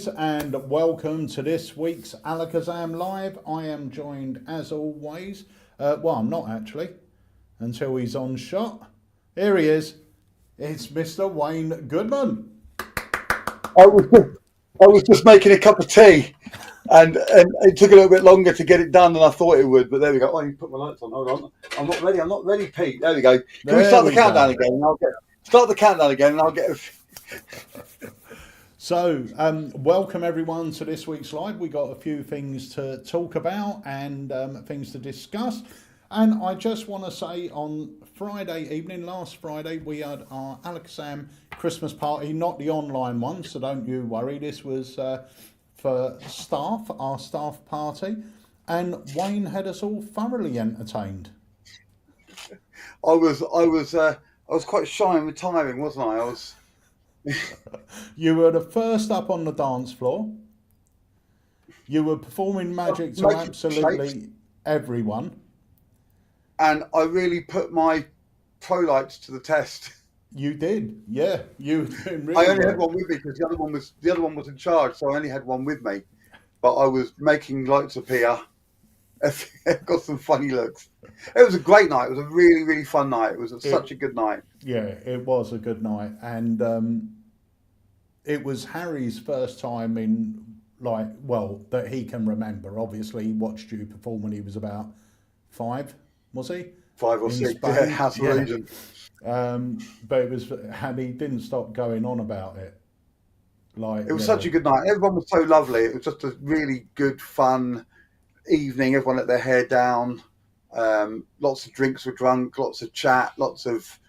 guys, and welcome to this week's AlakazamMagicUK Live. I am joined as always, well, I'm not actually, until he's on shot. Here he is. It's Mr. Wayne Goodman. I was just making a cup of tea, and it took a little bit longer to get it done than I thought it would. But there we go. Oh, you put my lights on. Hold on. I'm not ready, Pete. There we go. Can we start the countdown again? And I'll get. So, welcome everyone to this week's live. We got a few things to talk about and things to discuss. And I just want to say on Friday evening, last Friday, we had our AlakazamMagicUK Christmas party, not the online one, so don't you worry. This was for staff, our staff party. And Wayne had us all thoroughly entertained. I was quite shy and retiring, wasn't I? You were the first up on the dance floor. You were performing magic to absolutely everyone. And I really put my pro lights to the test. You did, yeah. You did really. I only had one with me because the other one was in charge, so I only had one with me. But I was making lights appear. Got some funny looks. It was a great night. It was a really, really fun night. It was such a good night. Yeah, it was a good night, and it was Harry's first time in that he can remember. Obviously, he watched you perform when he was about 5. Was he? 5 or 6. Yeah, House of Illusion. But it was, and he didn't stop going on about it. It was such a good night. Everyone was so lovely. It was just a really good, fun evening. Everyone let their hair down. Lots of drinks were drunk. Lots of chat. Lots of,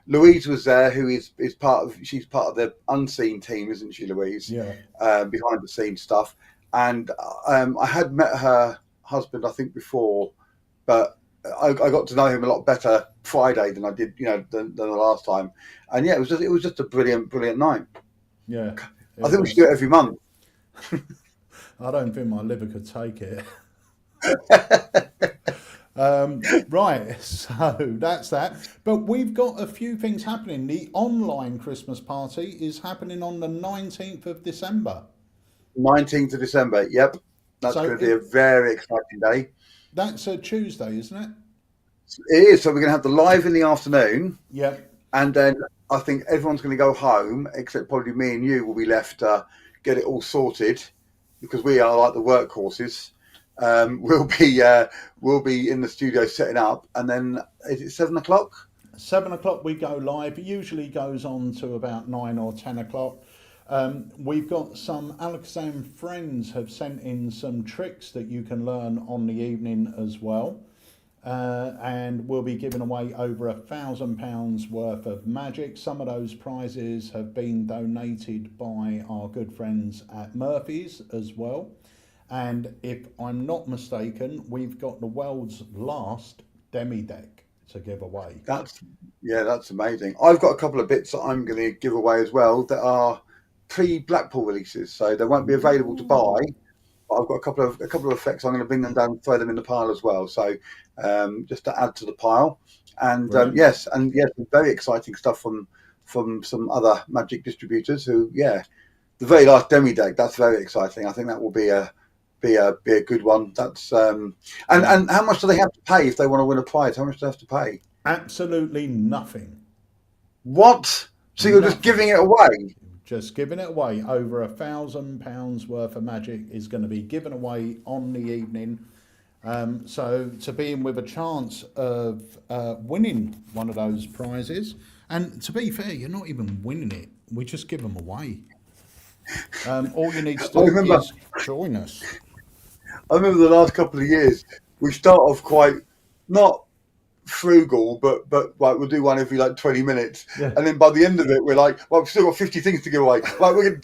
Louise was there, who she's part of the unseen team, isn't she, Louise? Yeah. Behind the scenes stuff. And I had met her husband, I think, before, but I got to know him a lot better Friday than I did, than the last time. And yeah, it was just a brilliant, brilliant night. Yeah. I think we should do it every month. I don't think my liver could take it. Right, so that's that. But we've got a few things happening. The online Christmas party is happening on the 19th of December. 19th of December, yep. That's going to be a very exciting day. That's a Tuesday, isn't it? It is. So we're going to have the live in the afternoon. Yep. And then I think everyone's going to go home, except probably me and you will be left to get it all sorted, because we are like the workhorses. We'll be in the studio setting up, and then is it 7 o'clock? 7 o'clock we go live. It usually goes on to about 9 or 10 o'clock. We've got some Alakazam friends have sent in some tricks that you can learn on the evening as well. And we'll be giving away over £1,000 worth of magic. Some of those prizes have been donated by our good friends at Murphy's as well. And if I'm not mistaken, we've got the world's last demi deck to give away. That's amazing. I've got a couple of bits that I'm going to give away as well that are pre-Blackpool releases, so they won't be available to buy. But I've got a couple of effects. I'm going to bring them down and throw them in the pile as well. So just to add to the pile, and yes, very exciting stuff from some other magic distributors. Who, the very last demi deck. That's very exciting. I think that will be a good one. That's and how much do they have to pay if they want to win a prize? How much do they have to pay? Absolutely nothing. What? So you're just giving it away? Just giving it away. Over £1,000 worth of magic is going to be given away on the evening. So to be in with a chance of winning one of those prizes, and to be fair, you're not even winning it. We just give them away. All you need to do is join us. I remember the last couple of years, we start off quite not frugal, but like we'll do one every 20 minutes, and then by the end of it we're like, well, we've still got 50 things to give away. Like we're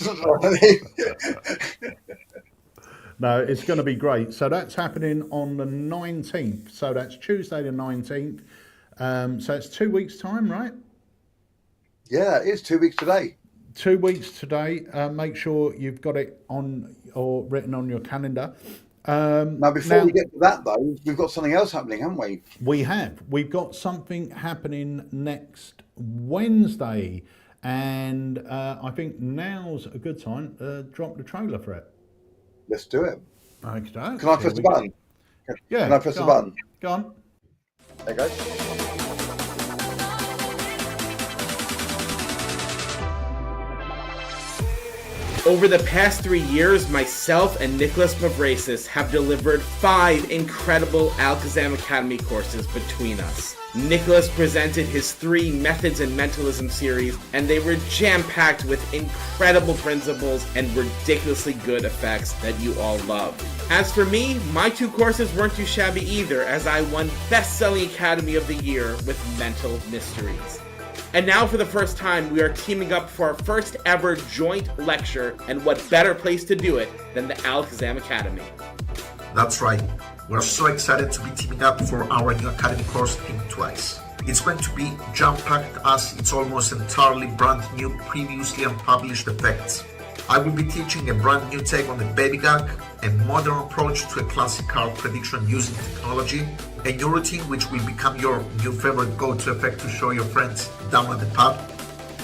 No, it's going to be great. So that's happening on the 19th. So that's Tuesday the 19th. So it's 2 weeks time, right? Yeah, it's 2 weeks today. 2 weeks today. Make sure you've got it on or written on your calendar. Now, before we get to that, though, we've got something else happening, haven't we? We have. We've got something happening next Wednesday. And I think now's a good time to drop the trailer for it. Let's do it. Okay, Can I press the button? Yeah, Can I press the button? Go on. There goes. Over the past 3 years, myself and Nicholas Mavrasis have delivered 5 incredible Alakazam Academy courses between us. Nicholas presented his 3 Methods in Mentalism series, and they were jam-packed with incredible principles and ridiculously good effects that you all love. As for me, my 2 courses weren't too shabby either, as I won Best-Selling Academy of the Year with Mental Mysteries. And now for the first time, we are teaming up for our first ever joint lecture, and what better place to do it than the Alakazam Academy. That's right. We're so excited to be teaming up for our new Academy course, Think Twice. It's going to be jam-packed as it's almost entirely brand new, previously unpublished effects. I will be teaching a brand new take on the baby gag, a modern approach to a classic card prediction using technology, a new routine which will become your new favorite go-to effect to show your friends down at the pub,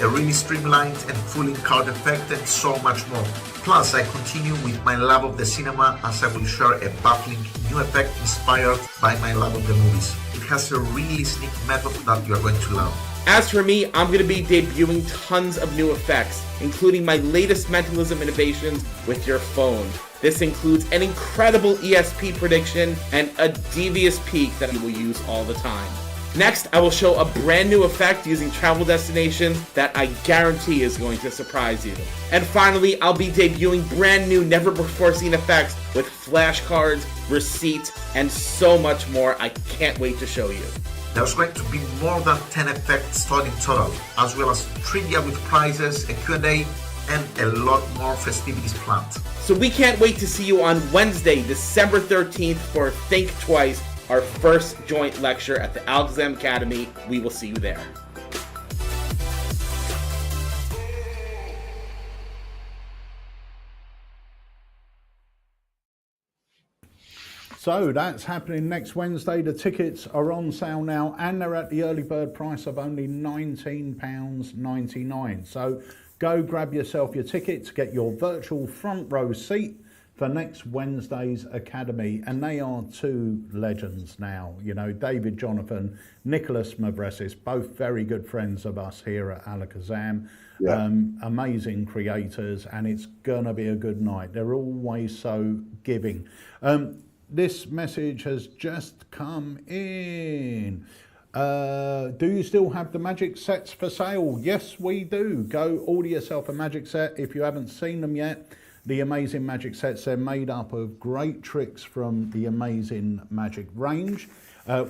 a really streamlined and fully card effect, and so much more. Plus, I continue with my love of the cinema, as I will share a baffling new effect inspired by my love of the movies. It has a really sneaky method that you are going to love. As for me, I'm going to be debuting tons of new effects, including my latest mentalism innovations with your phone. This includes an incredible ESP prediction and a devious peak that you will use all the time. Next, I will show a brand new effect using travel destinations that I guarantee is going to surprise you. And finally, I'll be debuting brand new never before seen effects with flashcards, receipts, and so much more. I can't wait to show you. There's going to be more than 10 effects taught in total, as well as trivia with prizes, a Q&A, and a lot more festivities planned. So we can't wait to see you on Wednesday, December 13th for Think Twice, our first joint lecture at the Alakazam Academy. We will see you there. So that's happening next Wednesday. The tickets are on sale now, and they're at the early bird price of only £19.99. So go grab yourself your ticket to get your virtual front row seat for next Wednesday's Academy. And they are 2 legends now. You know, David Jonathan, Nicholas Mavrasis, both very good friends of us here at Alakazam. Yeah. Amazing creators, and it's gonna be a good night. They're always so giving. This message has just come in. Do you still have the magic sets for sale? Yes, we do. Go order yourself a magic set if you haven't seen them yet. The Amazing Magic sets, they're made up of great tricks from the Amazing Magic range.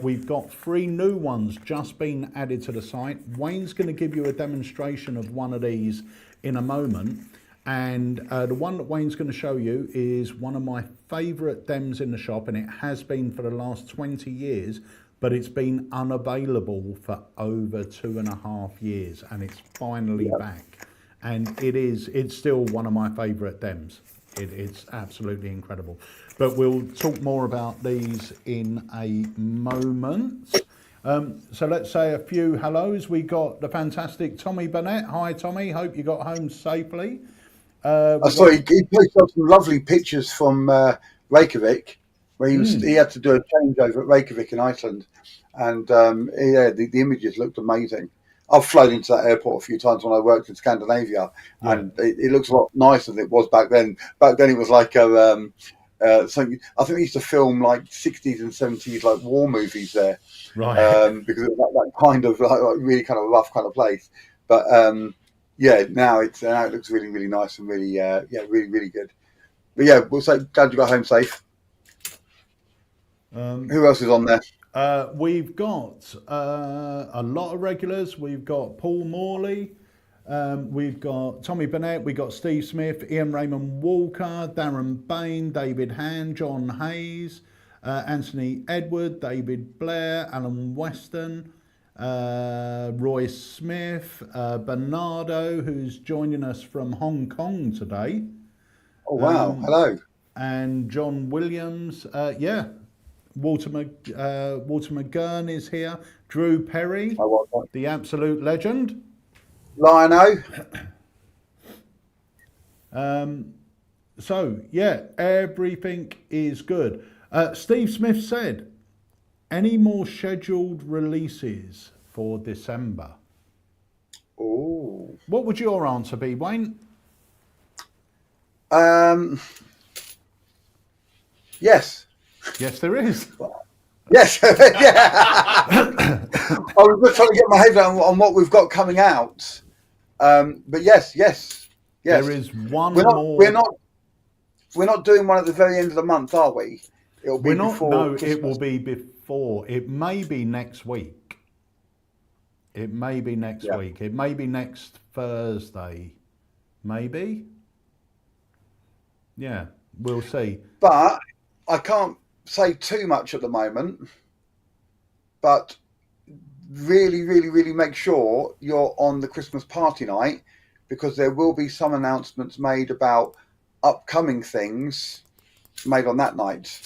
We've got 3 new ones just been added to the site. Wayne's going to give you a demonstration of one of these in a moment. And the one that Wayne's going to show you is one of my favourite dems in the shop, and it has been for the last 20 years, but it's been unavailable for over 2.5 years, and it's finally back. And it's still one of my favourite dems. It's absolutely incredible. But we'll talk more about these in a moment. So let's say a few hellos. We got the fantastic Tommy Burnett. Hi, Tommy. Hope you got home safely. I saw he posted up some lovely pictures from Reykjavik, where he had to do a changeover at Reykjavik in Iceland, and the images looked amazing. I've flown into that airport a few times when I worked in Scandinavia, and it looks a lot nicer than it was back then. Back then, it was like something. I think they used to film like 60s and 70s like war movies there, right? Because it was that kind of like really kind of rough kind of place, but. Now it looks really, really nice and really, really, really good. But yeah, we'll say glad you got home safe. Who else is on there? We've got a lot of regulars. We've got Paul Morley. We've got Tommy Burnett. We've got Steve Smith, Ian Raymond Walker, Darren Bain, David Hand, John Hayes, Anthony Edward, David Blair, Alan Weston. Roy Smith, Bernardo, who's joining us from Hong Kong today. Oh wow! Hello. And John Williams. Walter McGurn is here. Drew Perry, the absolute legend. Lion-O. So, yeah, everything is good. Steve Smith said, any more scheduled releases for December? Oh. What would your answer be, Wayne? Yes. Yes, there is. Yes. Yeah. I was just trying to get my head around on what we've got coming out. But yes. There is one we're not, more. We're not doing one at the very end of the month, are we? It'll be before. No, Christmas. it will be before. It may be next week. It may be next week. It may be next Thursday. Maybe. Yeah, we'll see. But I can't say too much at the moment. But really make sure you're on the Christmas party night, because there will be some announcements made about upcoming things made on that night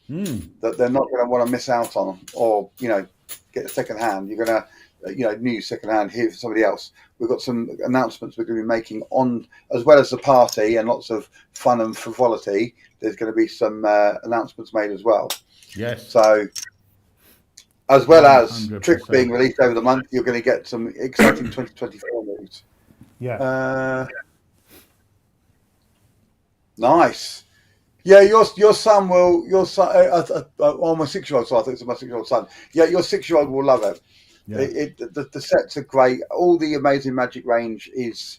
that they're not going to want to miss out on, or get second hand. You're going to new second hand here for somebody else. We've got some announcements we're going to be making on, as well as the party and lots of fun and frivolity. There's going to be some announcements made as well. Yes. So, as well 100%. as tricks being released over the month, you're going to get some exciting 2024 news. Yeah. Nice. Yeah, your son will. Your son, my 6-year-old. So I think it's my 6-year-old son. Yeah, your 6-year-old will love it. Yeah. The sets are great. All the Amazing Magic range is,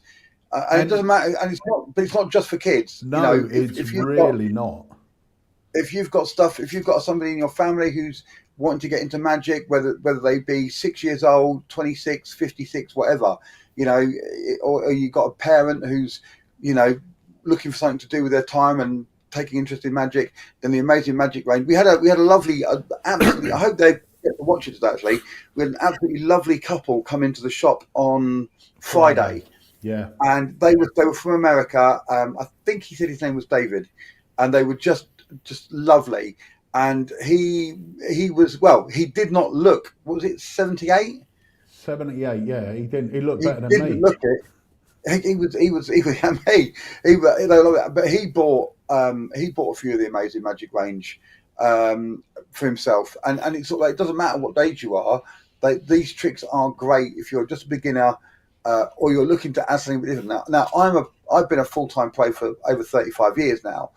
and it doesn't matter. And it's not. But it's not just for kids. No, it's really not. If you've got somebody in your family who's wanting to get into magic, whether they be 6 years old, 26, 56, whatever, or you've got a parent who's, looking for something to do with their time and taking interest in magic, then the Amazing Magic range. We had a lovely, absolutely. I hope they get to watch it today. Actually, we had an absolutely lovely couple come into the shop on Friday. Yeah, and they were from America. I think he said his name was David, and they were just lovely. And he did not look. What was it? 78. 78. Yeah, he didn't. He looked better than didn't me. Look it. He was me. But he bought a few of the Amazing Magic range for himself, and it's sort of like, it doesn't matter what age you are. These tricks are great if you're just a beginner or you're looking to add something different. Now I've been a full-time pro for over 35 years now,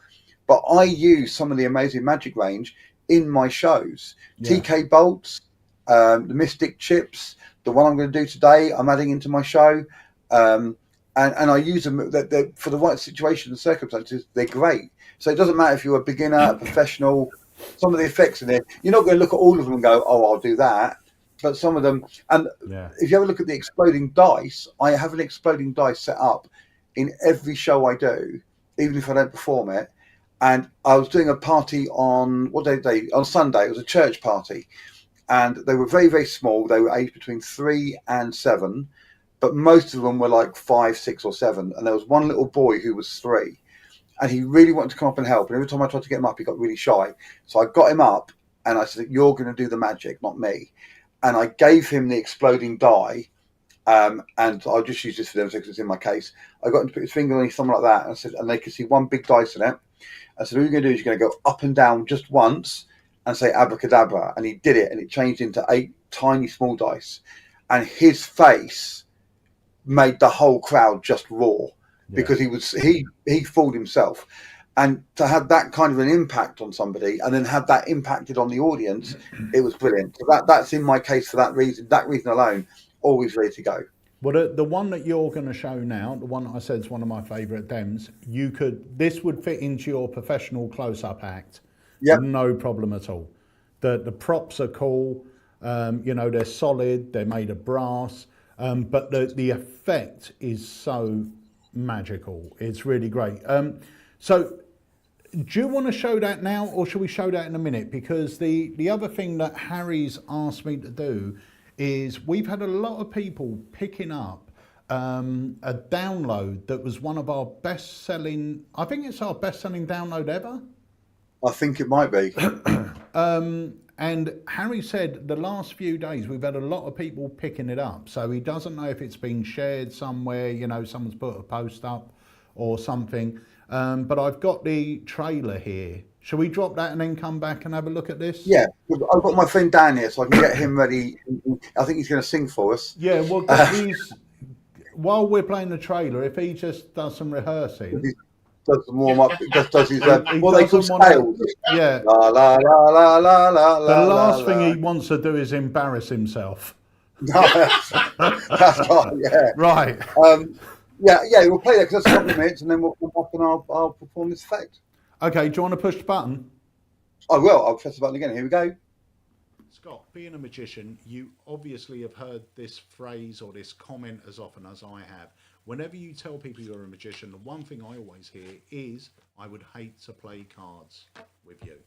but I use some of the Amazing Magic range in my shows. Yeah. TK bolts, the Mystic chips, the one I'm going to do today, I'm adding into my show. And I use them for the right situation and circumstances. They're great. So it doesn't matter if you're a beginner, a professional. Some of the effects in there, you're not going to look at all of them and go, "Oh, I'll do that." But some of them, and if you ever look at the exploding dice, I have an exploding dice set up in every show I do, even if I don't perform it. And I was doing a party on on Sunday. It was a church party, and they were very, very small. They were aged between 3 and 7. But most of them were like 5, 6, or 7. And there was one little boy who was 3. And he really wanted to come up and help. And every time I tried to get him up, he got really shy. So I got him up and I said, "You're going to do the magic, not me." And I gave him the exploding die. And I'll just use this for them because it's in my case. I got him to put his finger on something like that. And I said, and they could see one big dice in it. I said, "All you're going to do is you're going to go up and down just once and say abracadabra." And he did it. And it changed into 8 tiny small dice. And his face made the whole crowd just roar because he fooled himself. And to have that kind of an impact on somebody and then have that impacted on the audience, it was brilliant. So that's in my case for that reason alone, always ready to go. Well, the one that you're going to show now, the one that I said is one of my favourite dems, this would fit into your professional close-up act. Yep. No problem at all. The props are cool. They're solid. They're made of brass. But the effect is so magical. It's really great. So do you want to show that now, or should we show that in a minute? Because the other thing that Harry's asked me to do is we've had a lot of people picking up a download that was one of our best-selling, I think it's our best-selling download ever. I think it might be. And Harry said the last few days we've had a lot of people picking it up. So he doesn't know if it's been shared somewhere, you know, someone's put a post up or something. But I've got the trailer here. Shall we drop that and then come back and have a look at this? Yeah, I've got my friend Dan here, so I can get him ready. I think he's going to sing for us. Yeah, well, while we're playing the trailer, if he just does some rehearsing. Does some warm up, just does his what they call scales. Yeah. La la la la la la. The last thing he wants to do is embarrass himself. That's right. Yeah. Right. Yeah. We'll play that because that's a couple of minutes, and then we'll come back and I'll perform this effect. Okay. Do you want to push the button? I will. I'll press the button again. Here we go. Scott, being a magician, you obviously have heard this phrase or this comment as often as I have. Whenever you tell people you're a magician, the one thing I always hear is, I would hate to play cards with you.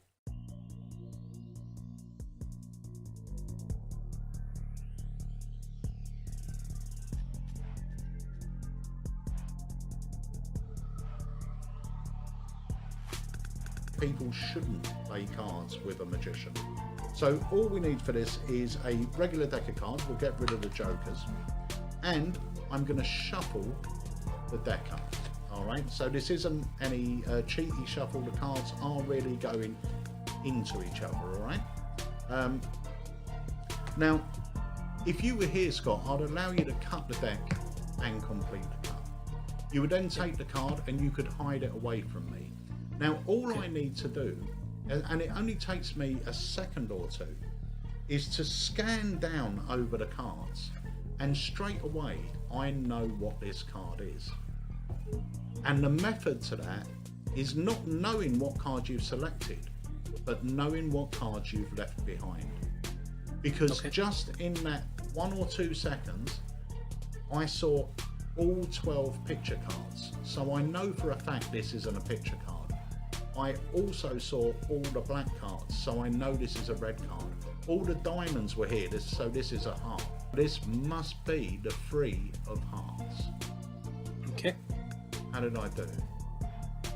People shouldn't play cards with a magician. So all we need for this is a regular deck of cards. We'll get rid of the jokers. And I'm going to shuffle the deck up. All right. So this isn't any cheaty shuffle. The cards are really going into each other. All right. Now, if you were here, Scott, I'd allow you to cut the deck and complete the cut. You would then take the card and you could hide it away from me. Now, all I need to do, and it only takes me a second or two, is to scan down over the cards, and straight away I know what this card is. And the method to that is not knowing what card you've selected, but knowing what cards you've left behind. Because just in that 1 or 2 seconds, I saw all 12 picture cards. So I know for a fact this isn't a picture card. I also saw all the black cards, so I know this is a red card. All the diamonds were here, so this is a heart. This must be the 3 of hearts. Okay. How did I do?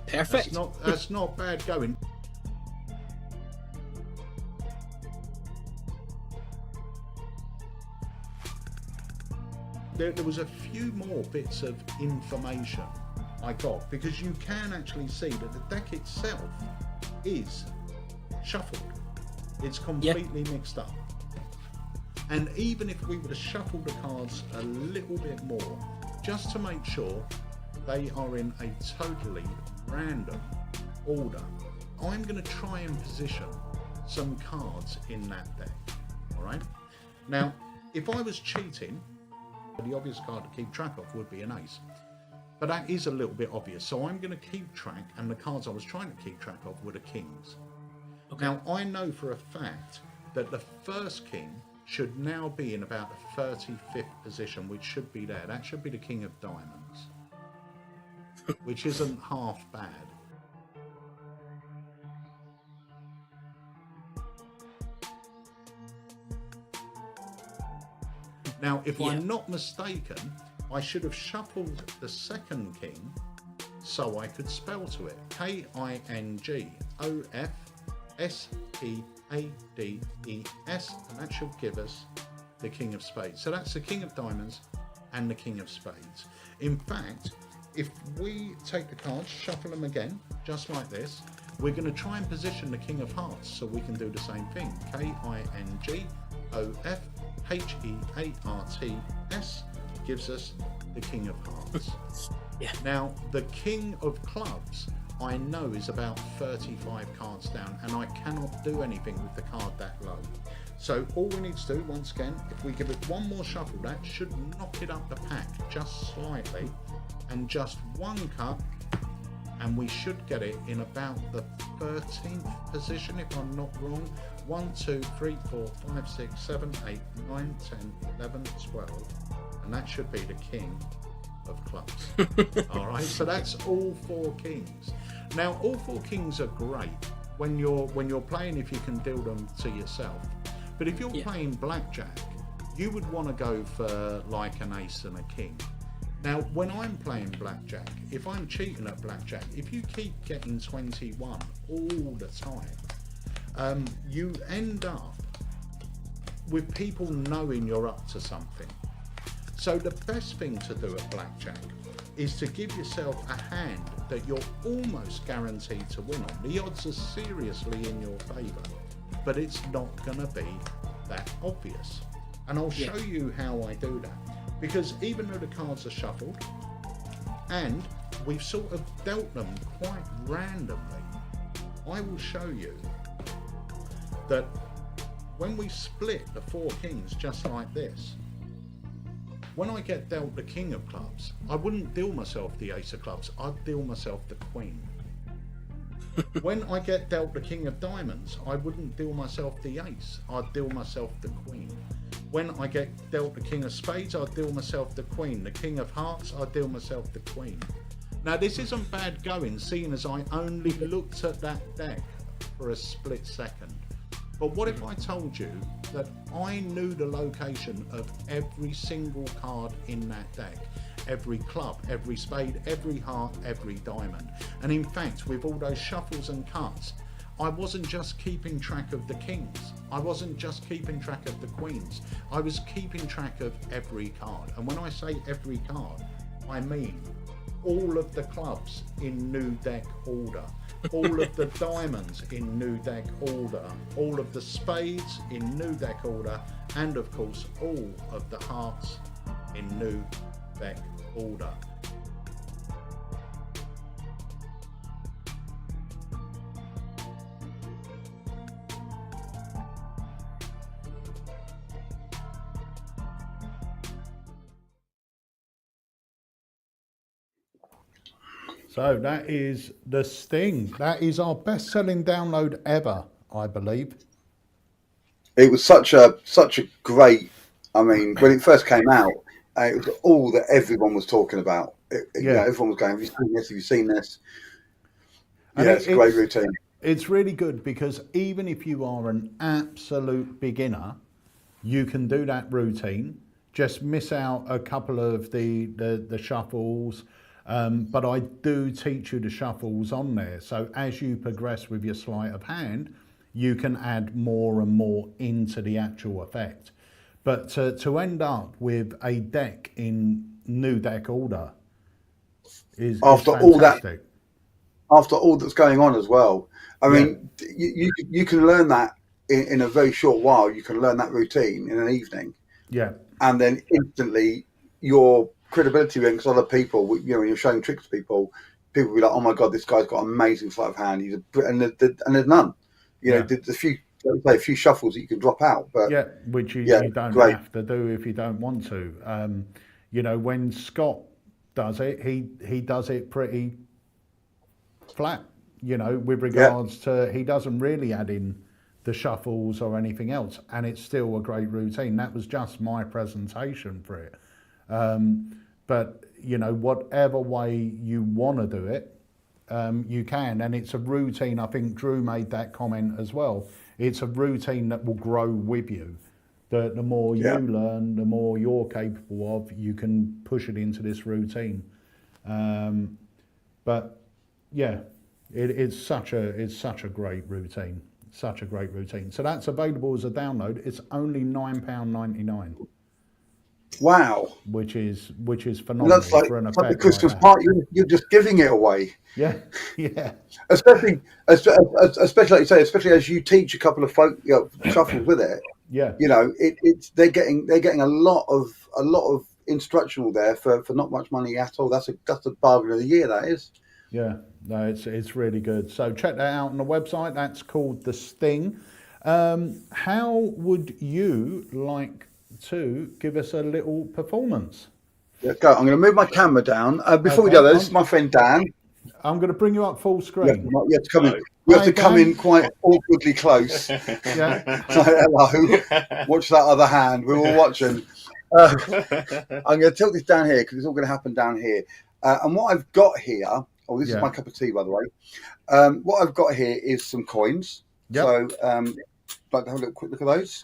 Perfect. That's not bad going. There was a few more bits of information I got, because you can actually see that the deck itself is shuffled. It's completely mixed up. And even if we were to shuffle the cards a little bit more, just to make sure they are in a totally random order, I'm going to try and position some cards in that deck. All right. Now, if I was cheating, the obvious card to keep track of would be an ace. But that is a little bit obvious, so I'm going to keep track, and the cards I was trying to keep track of were the kings. Okay. Now, I know for a fact that the first king should now be in about the 35th position, which should be there. That should be the king of diamonds, which isn't half bad. Now, if I'm not mistaken, I should have shuffled the second king so I could spell to it. KINGOFSPADES, and that should give us the king of spades. So that's the king of diamonds and the king of spades. In fact, if we take the cards, shuffle them again, just like this, we're going to try and position the king of hearts so we can do the same thing. KINGOFHEARTS gives us the king of hearts. Now, the king of clubs, I know, is about 35 cards down, and I cannot do anything with the card that low. So all we need to do, once again, if we give it one more shuffle, that should knock it up the pack just slightly, and just one cut, and we should get it in about the 13th position, if I'm not wrong. 1, 2, 3, 4, 5, 6, 7, 8, 9, 10, 11, 12, and that should be the king of clubs. All right, so that's all 4 kings. Now, all 4 kings are great when you're playing, if you can deal them to yourself. But if you're playing blackjack, you would want to go for like an ace and a king. Now, when I'm playing blackjack, if I'm cheating at blackjack, if you keep getting 21 all the time, you end up with people knowing you're up to something. So the best thing to do at blackjack is to give yourself a hand that you're almost guaranteed to win on. The odds are seriously in your favour, but it's not going to be that obvious. And I'll show you how I do that. Because even though the cards are shuffled, and we've sort of dealt them quite randomly, I will show you that when we split the 4 kings just like this, when I get dealt the king of clubs, I wouldn't deal myself the ace of clubs, I'd deal myself the queen. When I get dealt the king of diamonds, I wouldn't deal myself the ace, I'd deal myself the queen. When I get dealt the king of spades, I'd deal myself the queen. The king of hearts, I'd deal myself the queen. Now this isn't bad going, seeing as I only looked at that deck for a split second. But what if I told you that I knew the location of every single card in that deck? Every club, every spade, every heart, every diamond. And in fact, with all those shuffles and cuts, I wasn't just keeping track of the kings. I wasn't just keeping track of the queens. I was keeping track of every card. And when I say every card, I mean all of the clubs in new deck order, all of the diamonds in new deck order, all of the spades in new deck order, and of course all of the hearts in new deck order. So that is The Sting. That is our best-selling download ever, I believe. It was such a great. I mean, when it first came out, it was all that everyone was talking about. You know, everyone was going, "Have you seen this? Have you seen this?" And yeah, it's a great routine. It's really good because even if you are an absolute beginner, you can do that routine. Just miss out a couple of the shuffles. But I do teach you the shuffles on there. So as you progress with your sleight of hand, you can add more and more into the actual effect. But to end up with a deck in new deck order is fantastic. After all that's going on as well. I mean, you can learn that in a very short while. You can learn that routine in an evening. Yeah. And then instantly your credibility because other people, you know, when you're showing tricks to people will be like, "Oh my god, this guy's got an amazing sleight of hand." And there's none. You know, there's a few shuffles that you can drop out, but which you don't have to do if you don't want to. You know, when Scott does it, he does it pretty flat. You know, with regards to he doesn't really add in the shuffles or anything else, and it's still a great routine. That was just my presentation for it. But you know, whatever way you want to do it, you can, and it's a routine. I think Drew made that comment as well. It's a routine that will grow with you. The more you learn, the more you're capable of. You can push it into this routine. But yeah, it's such a great routine. Such a great routine. So that's available as a download. It's only £9.99. Wow, which is phenomenal. And that's like, for an it's like the effect Christmas like party. You're just giving it away. Yeah. Especially like you say, especially as you teach a couple of folk shuffles with it. Yeah. You know, they're getting a lot of instructional there for not much money at all. That's a bargain of the year. That is. Yeah. No, it's really good. So check that out on the website. That's called The Sting. How would you like to give us a little performance? Let's go. I'm going to move my camera down. Before we do that, this is my friend Dan. I'm going to bring you up full screen. You have to come in. You have to come in quite awkwardly close. Yeah. Hello. Watch that other hand. We're all watching. I'm going to tilt this down here because it's all going to happen down here. And what I've got here, this is my cup of tea, by the way. What I've got here is some coins. Yep. So I'd like to have a little quick look at those.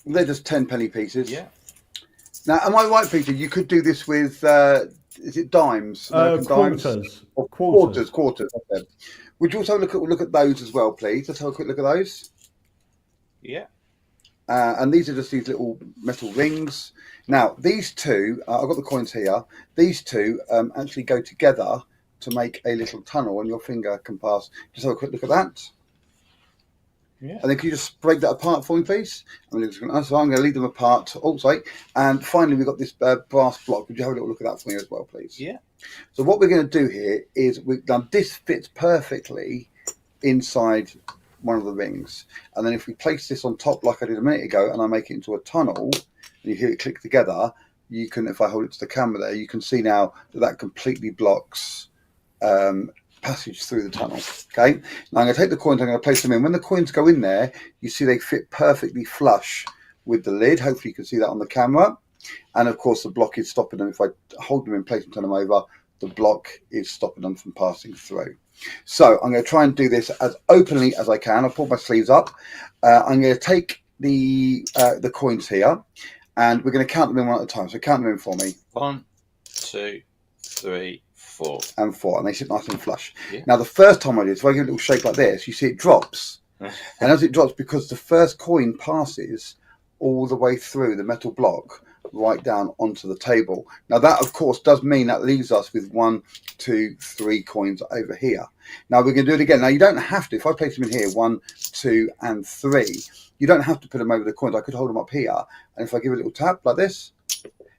They're just 10 penny pieces. Yeah. Now, am I right, Peter? You could do this with is it dimes? American dimes? Quarters. Or Quarters. quarters. Okay. Would you also look at those as well, please? Let's have a quick look at those. Yeah. And these are just these little metal rings. Now, these two, I've got the coins here. These two actually go together to make a little tunnel, and your finger can pass. Just have a quick look at that. Yeah. And then can you just break that apart for me, please? So I'm going to leave them apart. Oh, sorry. And finally, we've got this brass block. Would you have a little look at that for me as well, please? Yeah. So what we're going to do here is we've done this fits perfectly inside one of the rings, and then if we place this on top like I did a minute ago, and I make it into a tunnel, and you hear it click together, you can, if I hold it to the camera there, you can see now that completely blocks passage through the tunnel. Okay, now I'm going to take the coins, I'm going to place them in. When the coins go in there, you see they fit perfectly flush with the lid. Hopefully you can see that on the camera. And of course the block is stopping them. If I hold them in place and turn them over, the block is stopping them from passing through. So I'm going to try and do this as openly as I can. I'll pull my sleeves up. I'm going to take the coins here, and we're going to count them in one at a time. So count them in for me. 1, 2, 3, 4. And 4, and they sit nice and flush. Yeah. Now the first time I did, so I give it a little shake like this, you see it drops. And as it drops, because the first coin passes all the way through the metal block right down onto the table. Now that of course does mean that leaves us with 1, 2, 3 coins over here. Now we're going to do it again. Now you don't have to, if I place them in here 1, 2 and 3, you don't have to put them over the coins. I could hold them up here, and if I give a little tap like this,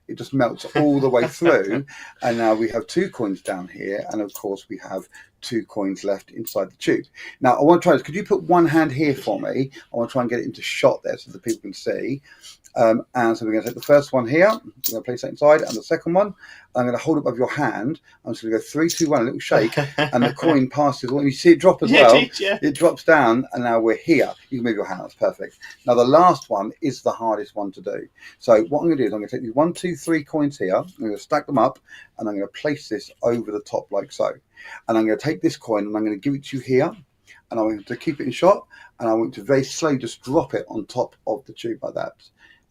it just melts all the way through, and now we have 2 coins down here, and of course we have 2 coins left inside the tube. Now I want to try this. Could you put one hand here for me? I want to try and get it into shot there so that people can see. And so we're going to take the first one here, I'm going to place that inside, and the second one I'm going to hold up of your hand. I'm just going to go 3, 2, 1, a little shake, and the coin passes. When you see it drop as well, it drops down, and now we're here. You can move your hand, that's perfect. Now the last one is the hardest one to do. So what I'm going to do is I'm going to take these 1, 2, 3 coins here, I'm going to stack them up, and I'm going to place this over the top like so. And I'm going to take this coin and I'm going to give it to you here, and I want to keep it in shot, and I want to very slowly just drop it on top of the tube like that.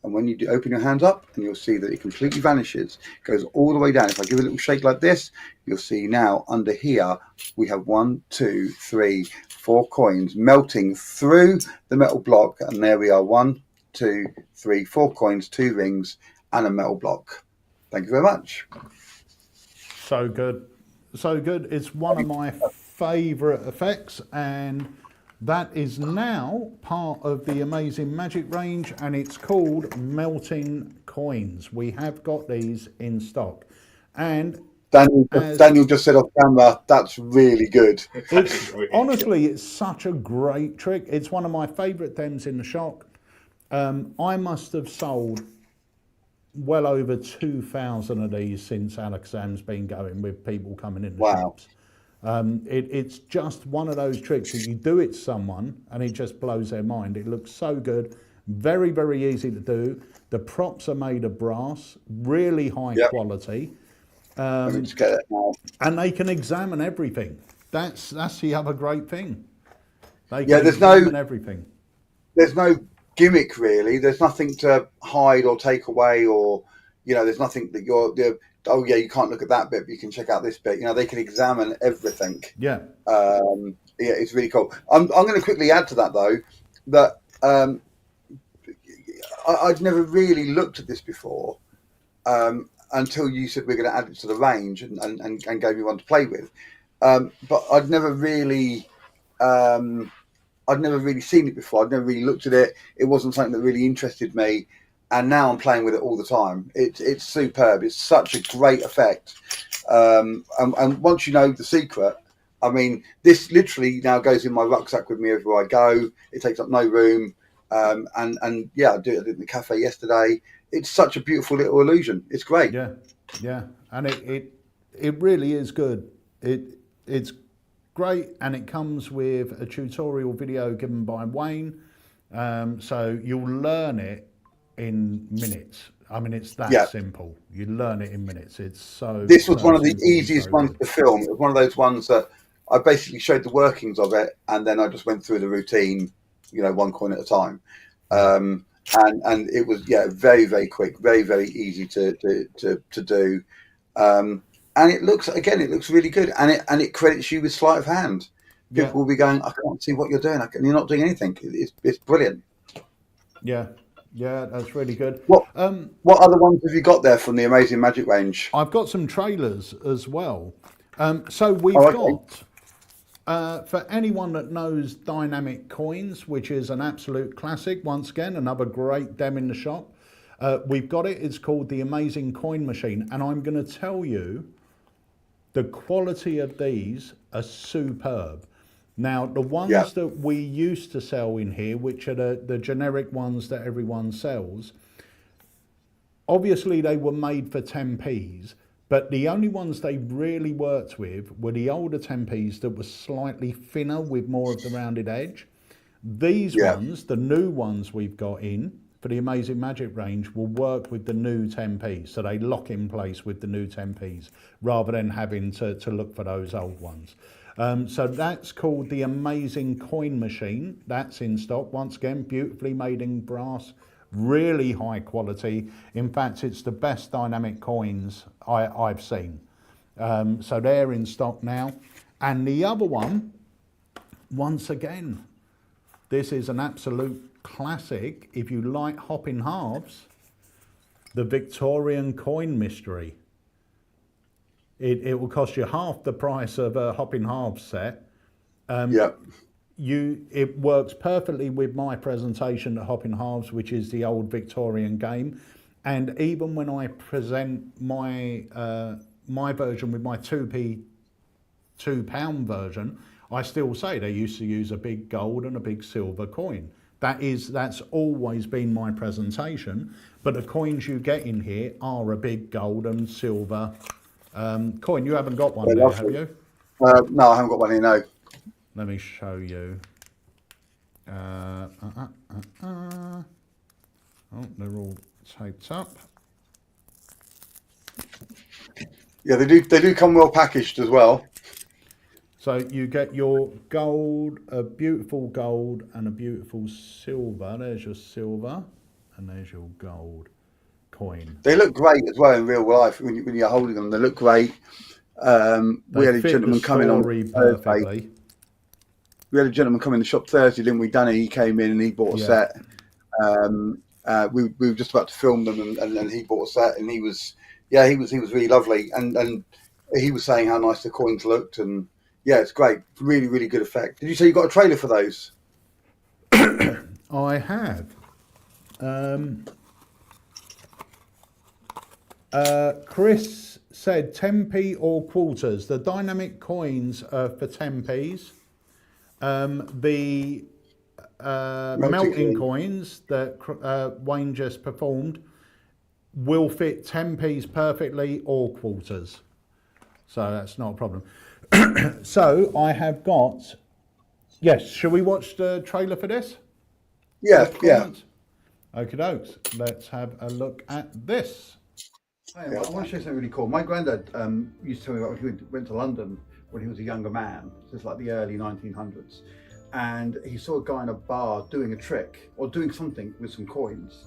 And when you do open your hands up, and you'll see that it completely vanishes, goes all the way down. If I give it a little shake like this, you'll see now under here we have 1, 2, 3, 4 coins melting through the metal block, and there we are, 1, 2, 3, 4 coins, 2 rings, and a metal block. Thank you very much. So good, so good. It's one of my favourite effects, and that is now part of the Amazing Magic range, and it's called Melting Coins. We have got these in stock, and Daniel just said off camera, that's really good. It's honestly, it's such a great trick. It's one of my favourite dems in the shop. I must have sold well over 2,000 of these since Alakazam's been going, with people coming in the shops. It's just one of those tricks that you do it to someone and it just blows their mind. It looks so good, very, very easy to do. The props are made of brass, really high quality. And they can examine everything. That's the other great thing. They can examine everything. There's no gimmick really. There's nothing to hide or take away, or there's nothing that oh yeah, you can't look at that bit, but you can check out this bit. They can examine everything. Yeah. It's really cool. I'm going to quickly add to that though, that I'd never really looked at this before until you said we're going to add it to the range and gave me one to play with. But I'd never really seen it before. I'd never really looked at it. It wasn't something that really interested me. And now I'm playing with it all the time. It's superb. It's such a great effect. And once you know the secret, I mean, this literally now goes in my rucksack with me everywhere I go. It takes up no room. And yeah, I did it in the cafe yesterday. It's such a beautiful little illusion. It's great. Yeah. And it really is good. It's great, and it comes with a tutorial video given by Wayne. So you'll learn it in minutes. I mean, it's that simple. You learn it in minutes. It's so. This was one of the easiest ones to film. It was one of those ones that I basically showed the workings of it, and then I just went through the routine, one coin at a time. And it was very, very quick, very, very easy to do. and it looks really good, and it credits you with sleight of hand. People Yeah. will be going, I can't see what you're doing, and you're not doing anything. It's brilliant. Yeah, that's really good. What other ones have you got there from the Amazing Magic range? I've got some trailers as well. So we've Oh, okay. got, for anyone that knows Dynamic Coins, which is an absolute classic, once again, another great dem in the shop. We've got it. It's called the Amazing Coin Machine. And I'm going to tell you, the quality of these are superb. Now, the ones that we used to sell in here, which are the generic ones that everyone sells, obviously they were made for 10p's, but the only ones they really worked with were the older 10p's that were slightly thinner with more of the rounded edge. These ones, the new ones we've got in for the Amazing Magic range, will work with the new 10p's, so they lock in place with the new 10p's rather than having to look for those old ones. So that's called the Amazing Coin Machine. That's in stock. Once again, beautifully made in brass, really high quality. In fact, it's the best dynamic coins I've seen. So they're in stock now. And the other one, once again, this is an absolute classic. If you like hopping halves, the Victorian Coin Mystery. It will cost you half the price of a hopping halves set. It works perfectly with my presentation at Hopping Halves, which is the old Victorian game. And even when I present my my version with my 2p £2 version, I still say they used to use a big gold and a big silver coin. That's always been my presentation. But the coins you get in here are a big gold and silver coin. You haven't got one there, have you? No, I haven't got one here, no. Let me show you. Oh, they're all taped up. Yeah, they do come well packaged as well. So you get your gold, a beautiful gold and a beautiful silver. There's your silver and there's your gold coin. They look great as well in real life when you're holding them. They look great. We had a gentleman come in on Thursday. We had a gentleman come in the shop Thursday, didn't we, Danny? He came in and he bought a set. We were just about to film them, and he bought a set, and he was really lovely, and he was saying how nice the coins looked, and yeah, it's great, really, really good effect. Did you say you got a trailer for those? I have. Chris said 10p or quarters. The dynamic coins are for 10p's. The melting coins that Wayne just performed will fit 10p's perfectly or quarters. So that's not a problem. So I have got, yes, shall we watch the trailer for this? Yeah. Okie dokes. Let's have a look at this. Hi, I want to show you something really cool. My granddad used to tell me about when he went to London when he was a younger man. So it's like the early 1900s. And he saw a guy in a bar doing a trick or doing something with some coins.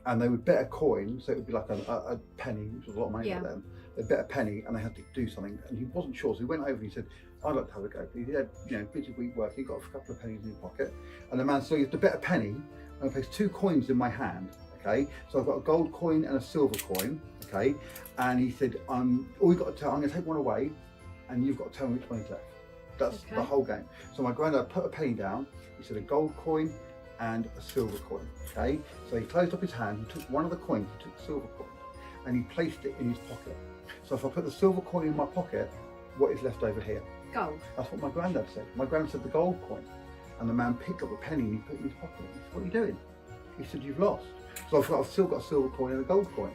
And they would bet a coin, so it would be like a penny, which was a lot of money for them. They bet a penny and they had to do something. And he wasn't sure, so he went over and he said, I'd like to have a go. He had, bits of week work, he got a couple of pennies in his pocket. And the man said, you have to bet a penny. I'm going to place 2 coins in my hand. Okay, so I've got a gold coin and a silver coin. Okay, and he said, all you got to tell, I'm going to take one away, and you've got to tell me which one is left. That's the whole game. So my granddad put a penny down. He said a gold coin and a silver coin. Okay, so he closed up his hand. He took one of the coins. He took the silver coin, and he placed it in his pocket. So if I put the silver coin in my pocket, what is left over here? Gold. That's what my granddad said. My granddad said the gold coin, and the man picked up a penny and he put it in his pocket. He said, what are you doing? He said, you've lost. So I've still got a silver coin and a gold coin.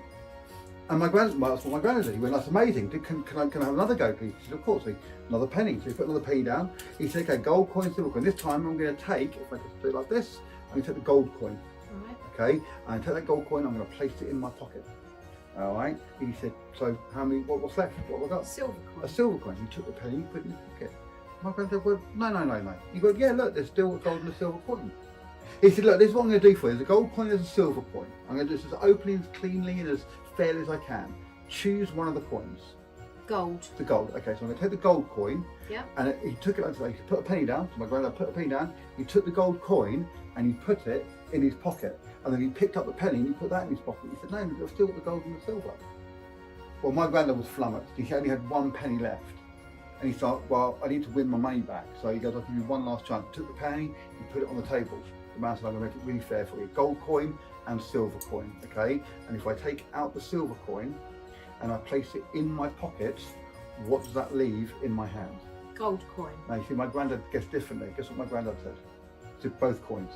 And that's what my granddad did. He went, that's amazing. Can I have another go, please? He said, of course. Another penny. So he put another penny down. He said, okay, gold coin, silver coin. This time I'm going to take, if I could do it like this, I'm going to take the gold coin. Right. Okay? And take that gold coin, I'm going to place it in my pocket. All right? He said, so what's left? What have I got? Silver coin. A silver coin. He took the penny, put it in his pocket. My granddad went, no. He goes, yeah, look, there's still a gold and a silver coin. He said, look, this is what I'm going to do for you. There's a gold coin, there's a silver coin. I'm going to do this as openly and as cleanly and as fairly as I can. Choose one of the coins. Gold. The gold. Okay, so I'm going to take the gold coin. Yeah. And he took it like he put a penny down. So my granddad put a penny down. He took the gold coin and he put it in his pocket. And then he picked up the penny and he put that in his pocket. He said, no, you've still got the gold and the silver. Well, my granddad was flummoxed. He only had 1 penny left. And he thought, well, I need to win my money back. So he goes, I'll give you one last chance. He took the penny, he put it on the table. The man said, I'm going to make it really fair for you. Gold coin and silver coin, okay? And if I take out the silver coin and I place it in my pocket, what does that leave in my hand? Gold coin. Now, you see, my granddad guessed differently. Guess what my granddad said? He said both coins.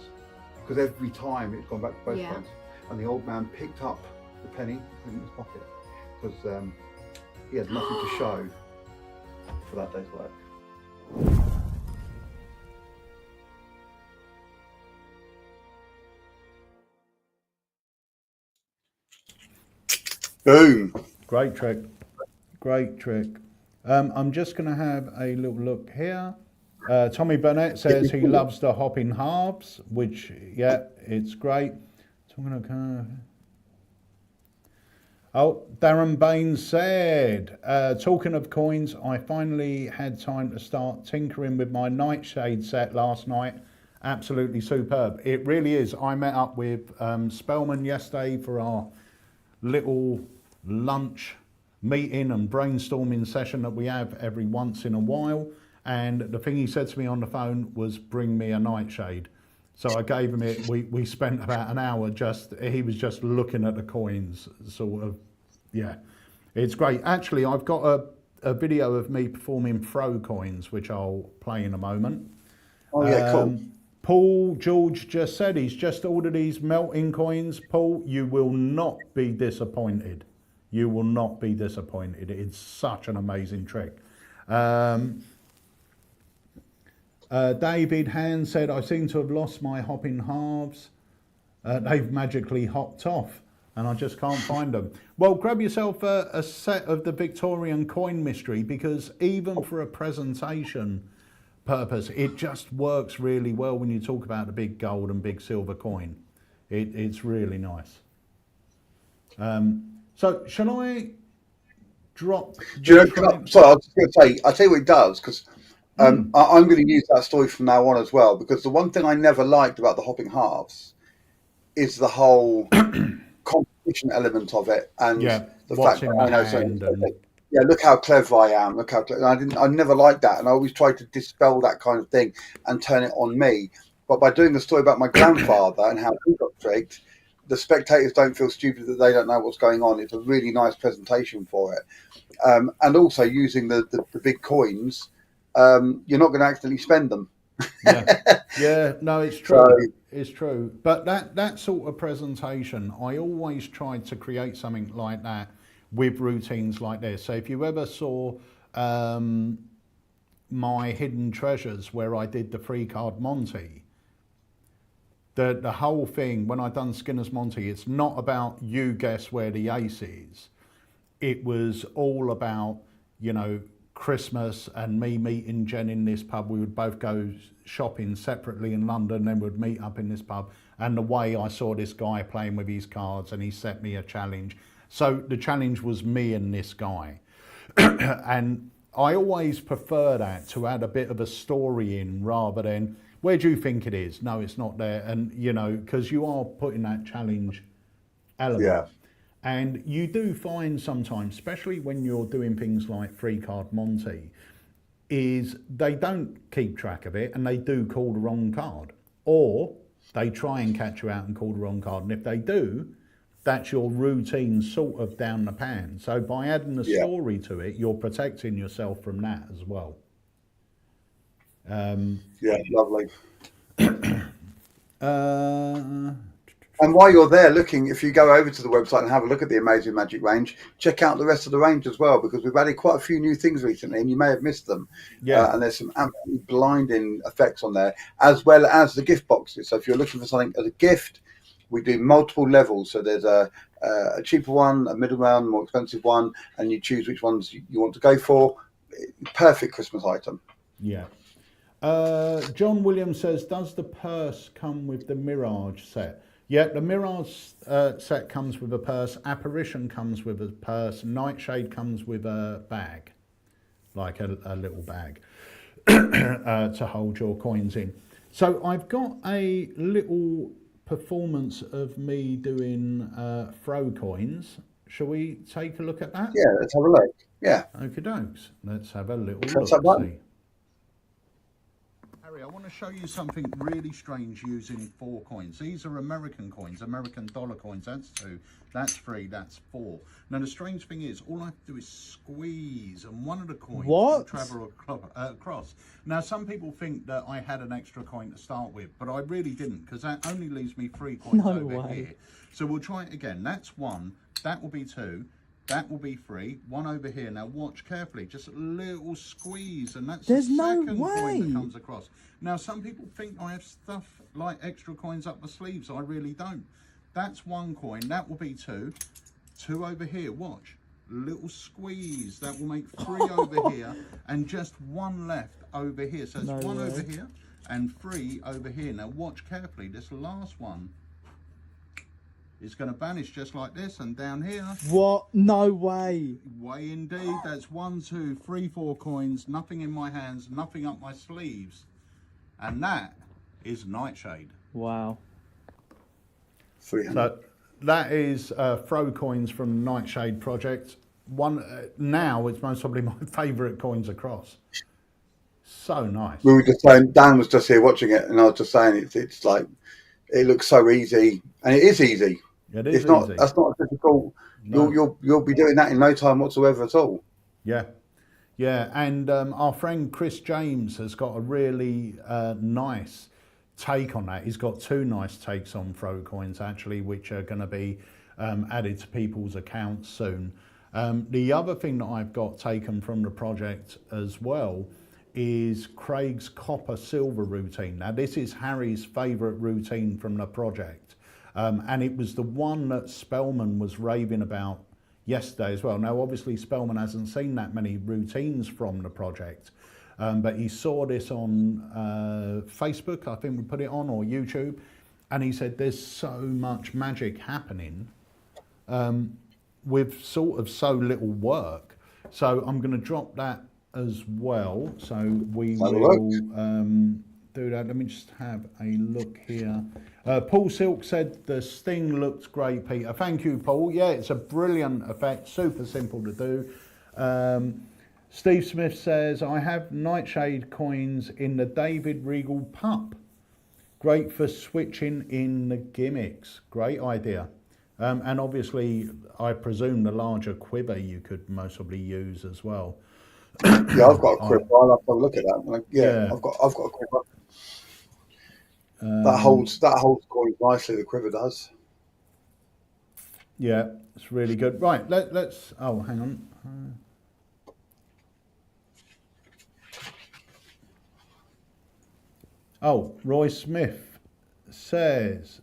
Because every time it's gone back to both coins. And the old man picked up the penny and put it in his pocket. Because he had nothing to show for that day's work. Boom. Great trick. Great trick. I'm just going to have a little look here. Tommy Burnett says he loves the hopping halves, which, yeah, it's great. Oh, Darren Baines said, talking of coins, I finally had time to start tinkering with my Nightshade set last night. Absolutely superb. It really is. I met up with Spellman yesterday for our little lunch meeting and brainstorming session that we have every once in a while. And the thing he said to me on the phone was, bring me a Nightshade. So I gave him it. We spent about an hour he was just looking at the coins, sort of. Yeah, it's great. Actually, I've got a video of me performing throw coins, which I'll play in a moment. Oh yeah, cool. Paul George just said he's just ordered these melting coins. Paul, you will not be disappointed. You will not be disappointed. It's such an amazing trick. David Hand said, I seem to have lost my hopping halves. They've magically hopped off and I just can't find them. Well, grab yourself a set of the Victorian coin mystery, because even for a presentation purpose, it just works really well when you talk about the big gold and big silver coin. It's really nice. So shall I drop? Sorry, I was just going to say, I'll tell you what it does, because I'm going to use that story from now on as well, because the one thing I never liked about the hopping halves is the whole competition element of it, and the fact that I know yeah, look how clever I am. Look how clever. I never liked that, and I always tried to dispel that kind of thing and turn it on me. But by doing the story about my grandfather and how he got tricked, the spectators don't feel stupid that they don't know what's going on. It's a really nice presentation for it, and also using the big coins. You're not going to accidentally spend them. Yeah, no, it's true. It's true. But that sort of presentation, I always tried to create something like that with routines like this. So if you ever saw my Hidden Treasures, where I did the 3-card Monty, the whole thing, when I done Skinner's Monty, it's not about you guess where the ace is. It was all about, you know, Christmas and me meeting Jen in this pub. We would both go shopping separately in London, then we'd meet up in this pub. And the way I saw this guy playing with his cards, and he set me a challenge. So the challenge was me and this guy. And I always prefer that, to add a bit of a story in, rather than, where do you think it is? No, it's not there. And, you know, because you are putting that challenge element. Yeah. And you do find sometimes, especially when you're doing things like 3-card Monty, is they don't keep track of it and they do call the wrong card. Or they try and catch you out and call the wrong card. And if they do, that's your routine sort of down the pan. So by adding a story to it, you're protecting yourself from that as well. Yeah, lovely. And while you're there looking, if you go over to the website and have a look at the Amazing Magic range, check out the rest of the range as well, because we've added quite a few new things recently and you may have missed them. Yeah. And there's some absolutely blinding effects on there, as well as the gift boxes. So if you're looking for something as a gift, we do multiple levels. So there's a cheaper one, a middle one, more expensive one, and you choose which ones you want to go for. Perfect Christmas item. Yeah. John Williams says, does the purse come with the Mirage set? Yeah, the Mirage set comes with a purse. Apparition comes with a purse. Nightshade comes with a bag, like a little bag to hold your coins in. So I've got a little performance of me doing throw coins. Shall we take a look at that? Yeah, let's have a look. Yeah. Okie dokes. Let's have a little Press that look. button. See. Harry, I want to show you something really strange using 4 coins. These are American coins, American dollar coins. That's 2, that's 3, that's 4. Now the strange thing is, all I have to do is squeeze, and one of the coins will travel across. Now some people think that I had an extra coin to start with, but I really didn't, because that only leaves me 3 coins over here. So we'll try it again. That's 1, that will be 2. That will be 3, 1 over here. Now watch carefully, just a little squeeze, and that's the second coin that comes across. Now some people think I have stuff like extra coins up my sleeves. I really don't. That's 1 coin, that will be 2. 2 over here, watch. Little squeeze, that will make 3 over here, and just 1 left over here. So it's 1 over here and 3 over here. Now watch carefully, this last one is going to vanish just like this, and down here. What? No way. Way indeed. That's 1, 2, 3, 4 coins, nothing in my hands, nothing up my sleeves. And that is Nightshade. Wow. 300. So that is throw coins from the Nightshade project. Now it's most probably my favourite coins across. So nice. We were just saying, Dan was just here watching it, and I was just saying it's like, it looks so easy, and it is easy. It is easy. Easy. That's not difficult. No. You'll be doing that in no time whatsoever at all. Yeah. Yeah, and our friend Chris James has got a really nice take on that. He's got 2 nice takes on throw coins actually, which are going to be added to people's accounts soon. The other thing that I've got taken from the project as well is Craig's copper silver routine. Now this is Harry's favourite routine from the project, and it was the one that Spellman was raving about yesterday as well. Now obviously Spellman hasn't seen that many routines from the project, but he saw this on Facebook, I think we put it on, or YouTube, and he said there's so much magic happening with sort of so little work. So I'm going to drop that as well. So we will do that. Let me just have a look here. Paul Silk said the sting looked great, Peter. Thank you, Paul. Yeah, it's a brilliant effect, super simple to do. Steve Smith says, I have Nightshade coins in the David Regal pup. Great for switching in the gimmicks. Great idea. And obviously, I presume the larger quiver you could most probably use as well. Yeah, I've got a quiver. I'll have to look at that. Yeah, I've got a quiver. That holds coins nicely. The quiver does. Yeah, it's really good. Right, let's. Oh, hang on. Oh, Roy Smith says,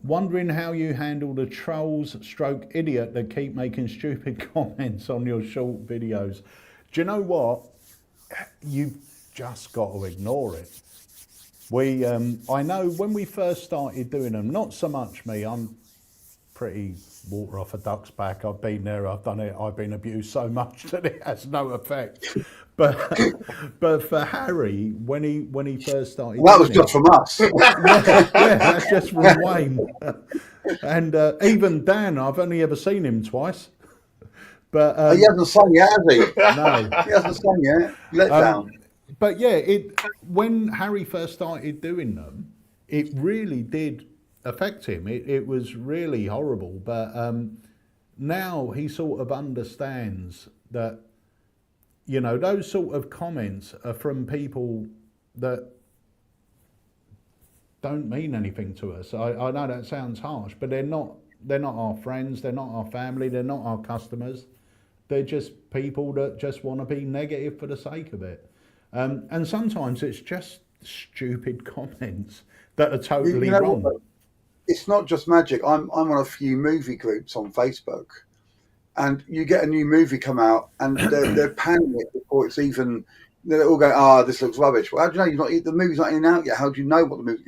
wondering how you handle the trolls stroke idiot that keep making stupid comments on your short videos. Do you know what? You've just got to ignore it. I know when we first started doing them, not so much me, I'm pretty water off a duck's back. I've been there, I've done it, I've been abused so much that it has no effect. But for Harry, when he first started, well, that was just from us. yeah, that's just from Wayne. And even Dan, I've only ever seen him twice. But he hasn't sung yet, has he? No, he hasn't sung yet. Let down. But yeah, when Harry first started doing them, it really did affect him. It was really horrible. But now he sort of understands that, you know, those sort of comments are from people that don't mean anything to us. I know that sounds harsh, but they're not our friends, they're not our family, they're not our customers. They're just people that just want to be negative for the sake of it. And sometimes it's just stupid comments that are totally wrong. What? It's not just magic. I'm on a few movie groups on Facebook, and you get a new movie come out, and they're panning it before it's even They're all going, "Ah, this looks rubbish." Well, how do you know? The movie's not in and out yet. How do you know what the movie?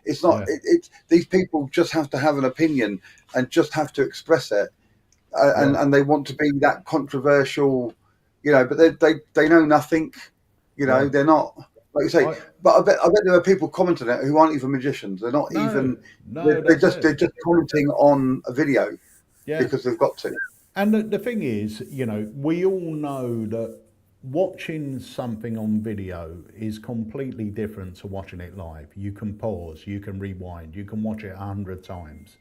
It's not. Yeah. It's these people just have to have an opinion and just have to express it, and they want to be that controversial, But they know nothing, Yeah. They're not like you say. But I bet there are people commenting it who aren't even magicians. They're not even. No, They're just commenting on a video because they've got to. And the thing is, we all know that watching something on video is completely different to watching it live. You can pause, you can rewind, you can watch it 100 times,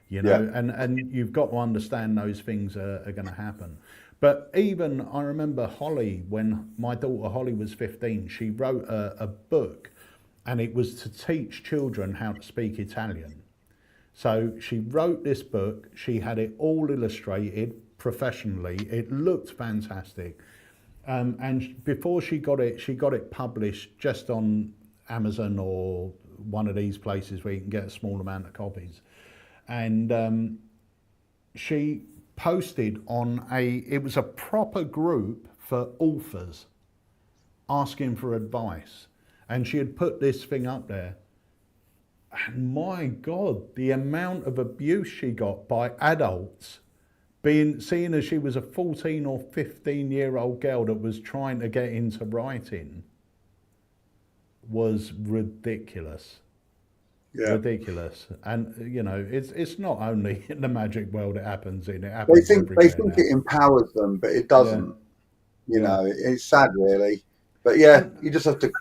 and you've got to understand those things are going to happen. But even I remember Holly, when my daughter Holly was 15, she wrote a book, and it was to teach children how to speak Italian. So she wrote this book, she had it all illustrated professionally, it looked fantastic. And before she got it published just on Amazon or one of these places where you can get a small amount of copies. And she posted it was a proper group for authors asking for advice. And she had put this thing up there. And my God, the amount of abuse she got by adults, seeing as she was a 14 or 15-year-old girl that was trying to get into writing, was ridiculous. Yeah. Ridiculous. And it's not only in the magic world it happens in. It happens They think now. it empowers them, but it doesn't. It's sad, really. But you just have to.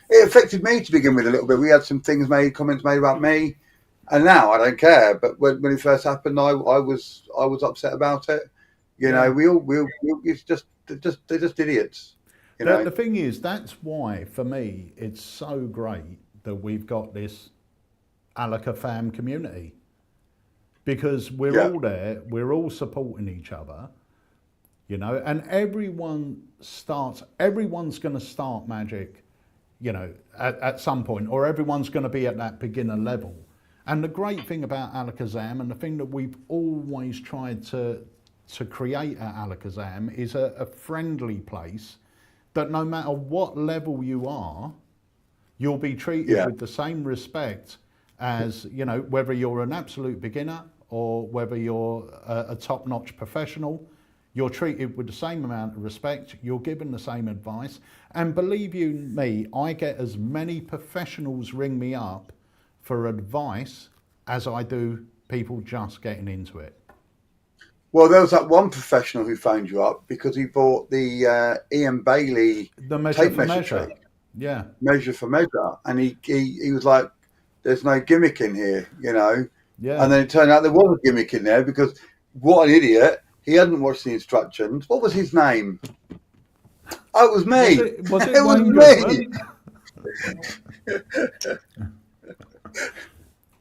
It affected me to begin with a little bit. We had some comments made about me, and now I don't care. But when it first happened, I was upset about it. It's just they're just idiots. The thing is, that's why for me it's so great that we've got this ALAKAZAM community, because we're all there, we're all supporting each other. And everyone's going to start magic, at some point, or everyone's going to be at that beginner level. And the great thing about ALAKAZAM, and the thing that we've always tried to create at ALAKAZAM, is a friendly place that no matter what level you are, you'll be treated with the same respect as, whether you're an absolute beginner or whether you're a top-notch professional. You're treated with the same amount of respect, you're given the same advice. And believe you me, I get as many professionals ring me up for advice as I do people just getting into it. Well, there was that one professional who phoned you up because he bought the Ian Bailey tape measure trick. Yeah. Measure for measure. And he was like, there's no gimmick in here, Yeah. And then it turned out there was a gimmick in there, because what an idiot. He hadn't watched the instructions. What was his name? Oh, it was me. Was it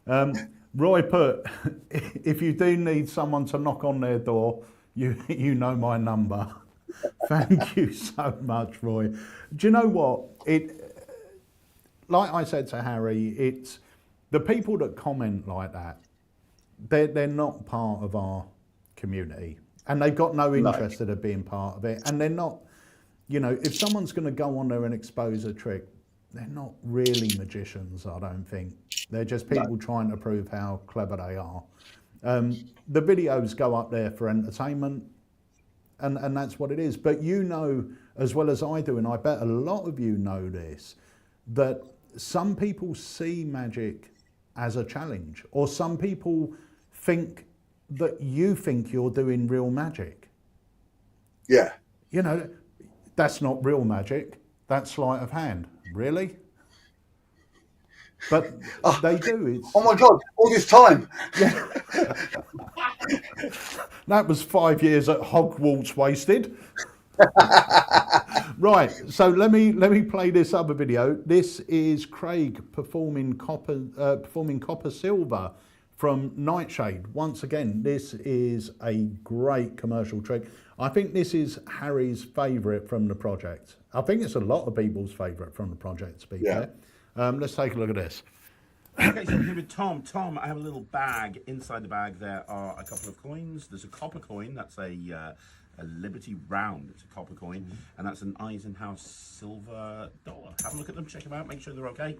me. Roy put, if you do need someone to knock on their door, you know my number. Thank you so much, Roy. Do you know what? Like I said to Harry, it's the people that comment like that, they're not part of our community. And they've got no interest in being part of it. And they're not, if someone's going to go on there and expose a trick, they're not really magicians, I don't think. They're just people trying to prove how clever they are. The videos go up there for entertainment, and that's what it is. But as well as I do, and I bet a lot of you know this, that some people see magic as a challenge, or some people think that you think you're doing real magic. Yeah. That's not real magic. That's sleight of hand. Really? But they do. Oh my God, all this time. Yeah. That was 5 years at Hogwarts wasted. Right, so let me play this other video. This is Craig performing copper silver from Nightshade. Once again, this is a great commercial trick. I think this is Harry's favourite from the project. I think it's a lot of people's favourite from the project, to be fair. Let's take a look at this. Okay, so I'm here with Tom. Tom, I have a little bag. Inside the bag there are a couple of coins. There's a copper coin, that's a a Liberty round. It's a copper coin, and that's an Eisenhower silver dollar. Have a look at them, check them out, make sure they're okay.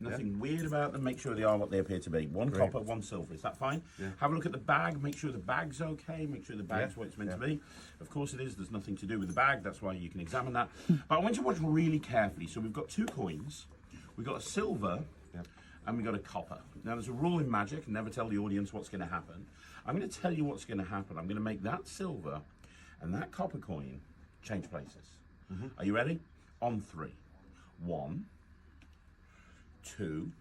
Nothing weird about them. Make sure they are what they appear to be. One copper, one silver. Is that fine? Yeah. Have a look at the bag. Make sure the bag's okay. Make sure the bag's what it's meant to be. Of course it is. There's nothing to do with the bag. That's why you can examine that. But I want you to watch really carefully. So we've got 2 coins. We've got a silver and we've got a copper. Now there's a rule in magic. Never tell the audience what's going to happen. I'm going to tell you what's going to happen. I'm going to make that silver and that copper coin change places. Are you ready? On 3. 1, 2,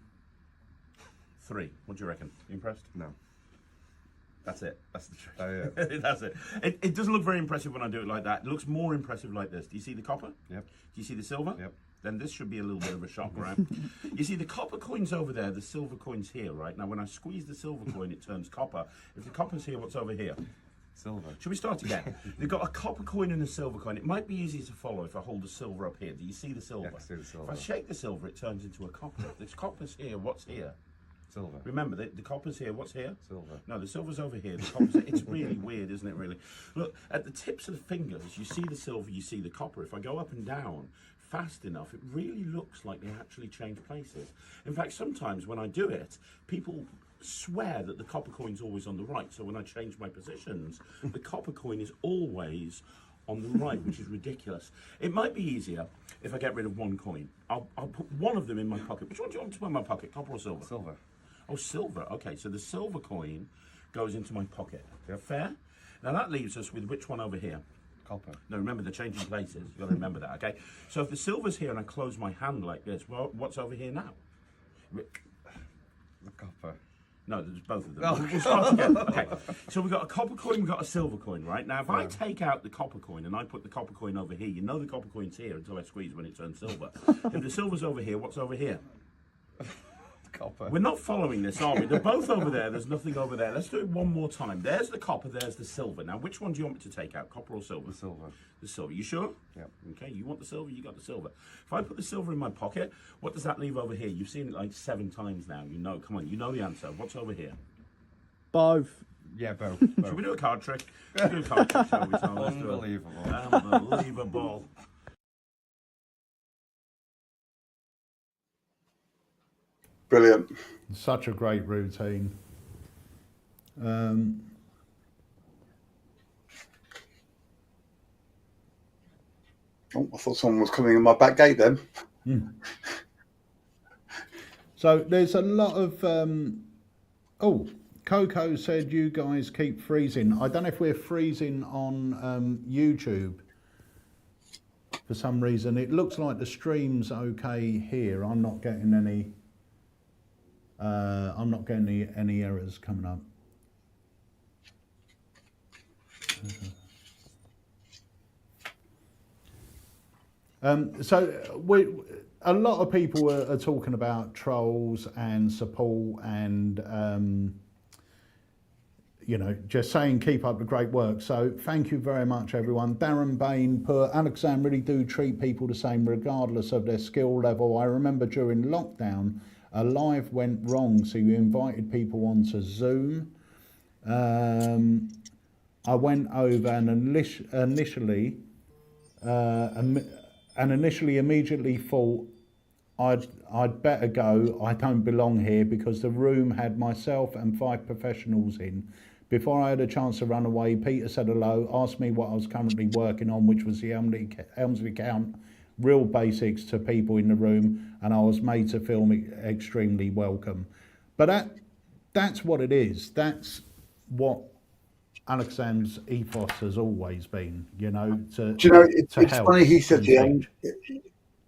3. What do you reckon? You impressed? No. That's it. That's the trick. Oh, yeah. That's it. It doesn't look very impressive when I do it like that. It looks more impressive like this. Do you see the copper? Yep. Do you see the silver? Yep. Then this should be a little bit of a shock, right? You see the copper coin's over there, the silver coin's here, right? Now when I squeeze the silver coin, it turns copper. If the copper's here, what's over here? Silver. Should we start again? We've got a copper coin and a silver coin. It might be easier to follow if I hold the silver up here. Do you see the silver? Yeah, I see the silver. If I shake the silver, it turns into a copper. If the copper's here, what's here? Silver. Remember, the copper's here. What's here? Silver. No, the silver's over here. The copper's here. It's really weird, isn't it, really? Look, at the tips of the fingers, you see the silver, you see the copper. If I go up and down fast enough, it really looks like they actually change places. In fact, sometimes when I do it, people swear that the copper coin's always on the right. So when I change my positions, the copper coin is always on the right, which is ridiculous. It might be easier if I get rid of one coin. I'll put one of them in my pocket. Which one do you want to put in my pocket, copper or silver? Silver. Oh, silver. Okay, so the silver coin goes into my pocket. Fair? Now that leaves us with which one over here? Copper. No, remember they're changing places. You've got to remember that, okay? So if the silver's here and I close my hand like this, well, what's over here now? The copper. No, there's both of them. Oh. We'll start again. Okay, so we've got a copper coin, we've got a silver coin, right? Now, if I take out the copper coin and I put the copper coin over here, you know the copper coin's here until I squeeze when it turns silver. If the silver's over here, what's over here? Copper. We're not following this, are we? They're both over there. There's nothing over there. Let's do it one more time. There's the copper, there's the silver. Now, which one do you want me to take out, copper or silver? The silver. The silver. You sure? Yep. Okay, you want the silver, you got the silver. If I put the silver in my pocket, what does that leave over here? You've seen it like 7 times now. You know, come on, you know the answer. What's over here? Both. Yeah, both. Should we do a card trick? Let's do a card trick, shall we, Tom? Let's do it. Unbelievable. Unbelievable. Brilliant. Such a great routine. Oh, I thought someone was coming in my back gate then. So there's a lot of oh, Coco said you guys keep freezing. I don't know if we're freezing on YouTube for some reason. It looks like the stream's okay here. I'm not getting any any errors coming up. So a lot of people are talking about trolls and support and you know, just saying keep up the great work. So thank you very much, everyone. Darren Bain put, AlakazamM really do treat people the same regardless of their skill level. I remember during lockdown, a live went wrong, so you invited people onto Zoom. I went over and initially immediately thought I'd better go. I don't belong here because the room had myself and 5 professionals in. Before I had a chance to run away, Peter said hello, asked me what I was currently working on, which was the Elmsley Count, real basics to people in the room, and I was made to feel extremely welcome. But that's what it is. That's what Alakazam's ethos has always been, you know. Do you know, it's funny he said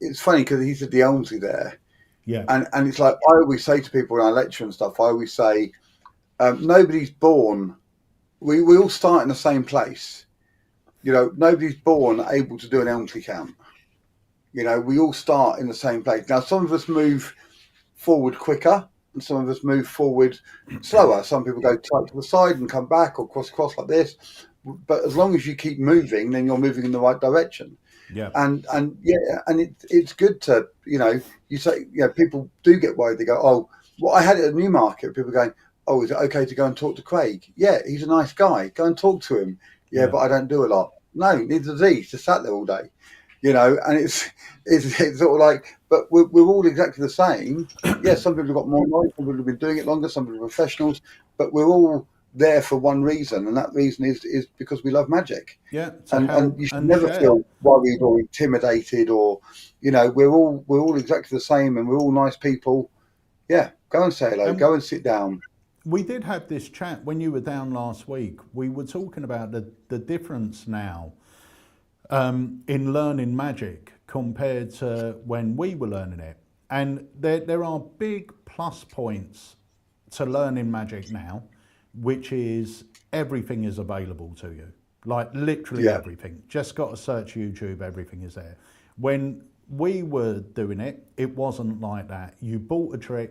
it's funny because he said the Elmsley there. Yeah. And it's like, I always say to people when I lecture and stuff, I always say, nobody's born, we all start in the same place. You know, nobody's born able to do an Elmsley count. You know, we all start in the same place. Now, some of us move forward quicker and some of us move forward slower. Some people go tight to the side and come back or cross like this. But as long as you keep moving, then you're moving in the right direction. Yeah. And it's good to, you know, you say, you know, people do get worried. They go, oh, well, I had it at Newmarket. People going, oh, is it okay to go and talk to Craig? Yeah, he's a nice guy. Go and talk to him. Yeah, but I don't do a lot. No, neither does he. He's just sat there all day, you know. And it's sort of like, but we're all exactly the same. Yes, some people have got more knowledge, some people have been doing it longer, some people are professionals, but we're all there for one reason, and that reason is because we love magic. Yeah, and you should never feel worried or intimidated, or, you know, we're all exactly the same, and we're all nice people. Yeah, go and say hello, go and sit down. We did have this chat when you were down last week. We were talking about the difference now in learning magic compared to when we were learning it. And there are big plus points to learning magic now, which is everything is available to you. Like literally everything. Just got to search YouTube, everything is there. When we were doing it, it wasn't like that. You bought a trick,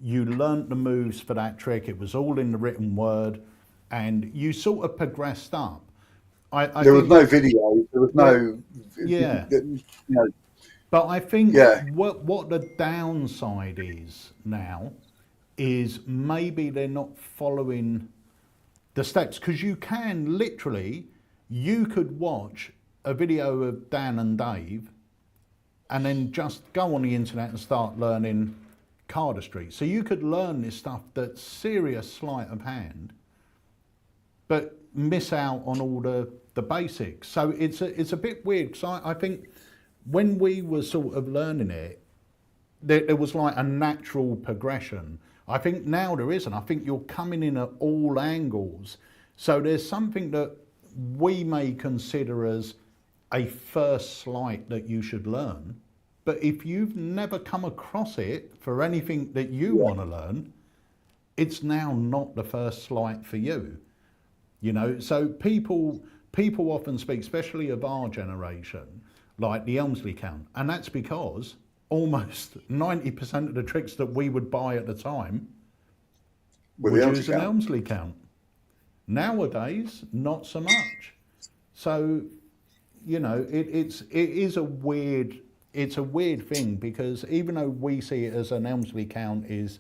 you learnt the moves for that trick, it was all in the written word, and you sort of progressed up. There was no video, there was no... Yeah. You know, but I think what the downside is now is maybe they're not following the steps, because you can literally, you could watch a video of Dan and Dave and then just go on the internet and start learning cardistry. So you could learn this stuff that's serious sleight of hand, but miss out on all the basics. So it's a bit weird, because I think when we were sort of learning it, there was like a natural progression. I think now there isn't. I think you're coming in at all angles. So there's something that we may consider as a first sleight that you should learn. But if you've never come across it for anything that you want to learn, it's now not the first sleight for you. You know, so people often speak, especially of our generation, like the Elmsley count. And that's because almost 90% of the tricks that we would buy at the time would use an Elmsley count. Nowadays, not so much. So, you know, it is a weird thing, because even though we see it as an Elmsley count is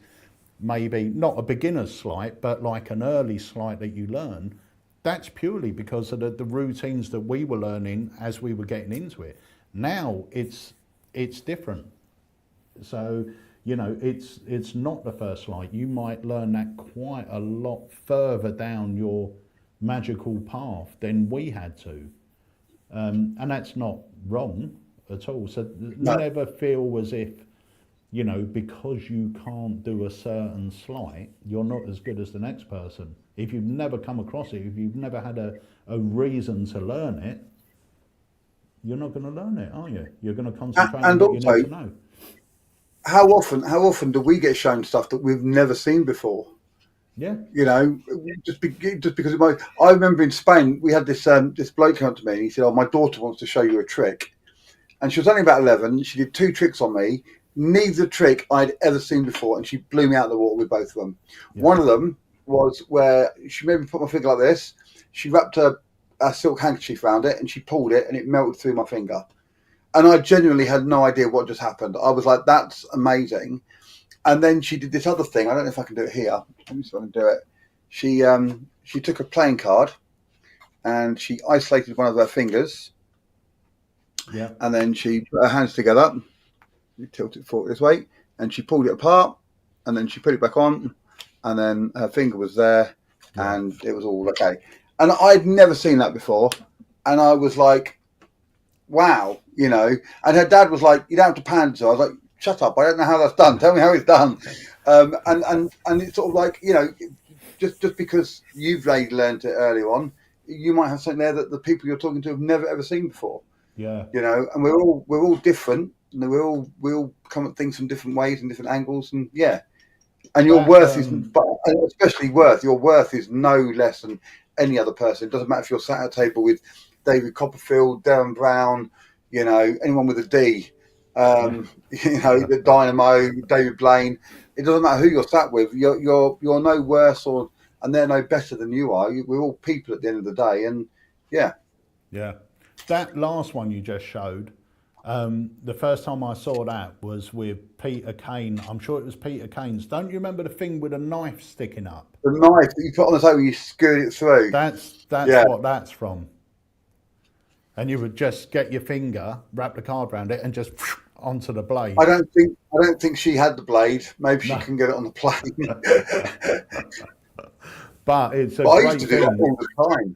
maybe not a beginner's sleight, but like an early sleight that you learn, that's purely because of the routines that we were learning as we were getting into it. Now it's different. So, you know, it's not the first sleight. You might learn that quite a lot further down your magical path than we had to. And that's not wrong at all. So never feel as if, you know, because you can't do a certain sleight, you're not as good as the next person. If you've never come across it, if you've never had a reason to learn it, you're not going to learn it, are you? You're going to concentrate on what you need to know. How often do we get shown stuff that we've never seen before? Yeah. You know, just because I remember in Spain, we had this this bloke come up to me and he said, "Oh, my daughter wants to show you a trick." And she was only about 11. She did 2 tricks on me, neither trick I'd ever seen before, and she blew me out of the water with both of them. Yeah. One of them was where she made me put my finger like this. She wrapped a silk handkerchief around it and she pulled it and it melted through my finger. And I genuinely had no idea what just happened. I was like, that's amazing. And then she did this other thing. I don't know if I can do it here. Let me see if I can do it. She took a playing card and she isolated one of her fingers. Yeah. And then she put her hands together. You tilt it forward this way. And she pulled it apart. And then she put it back on. And then her finger was there. Yeah. And it was all okay. And I'd never seen that before. And I was like, wow, you know. And her dad was like, you don't have to pan to. I was like, shut up, I don't know how that's done. Tell me how it's done. And it's sort of like, you know, just because you've learned it earlier on, you might have something there that the people you're talking to have never ever seen before. Yeah. You know, and we're all different. And we all come at things from different ways and different angles, and yeah. And your worth is, but especially your worth is no less than any other person. It doesn't matter if you're sat at a table with David Copperfield, Darren Brown, you know, anyone with a D, you know, the Dynamo, David Blaine. It doesn't matter who you're sat with. You're no worse and they're no better than you are. We're all people at the end of the day, and yeah. Yeah, that last one you just showed. The first time I saw that was with Peter Kane. I'm sure it was Peter Kane's. Don't you remember the thing with a knife sticking up? The knife that you put on the table, you skewered it through. That's what that's from. And you would just get your finger, wrap the card around it, and just onto the blade. I don't think she had the blade. Maybe she can get it on the plane. But it's a But I great used to do that thing. all the time.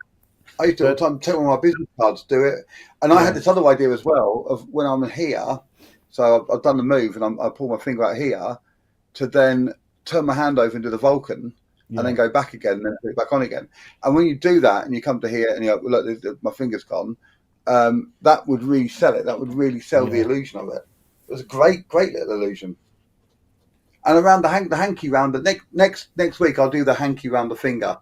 I used to all the time take one of my business cards, do it, and I had this other idea as well of when I'm here. So I've done the move, and I pull my finger out here to then turn my hand over and do the Vulcan, and then go back again, and then put it back on again. And when you do that, and you come to here, and you go, look, my finger's gone. That would really sell it. That would really sell the illusion of it. It was a great little illusion. And around the hanky round the next week, I'll do the hanky round the finger.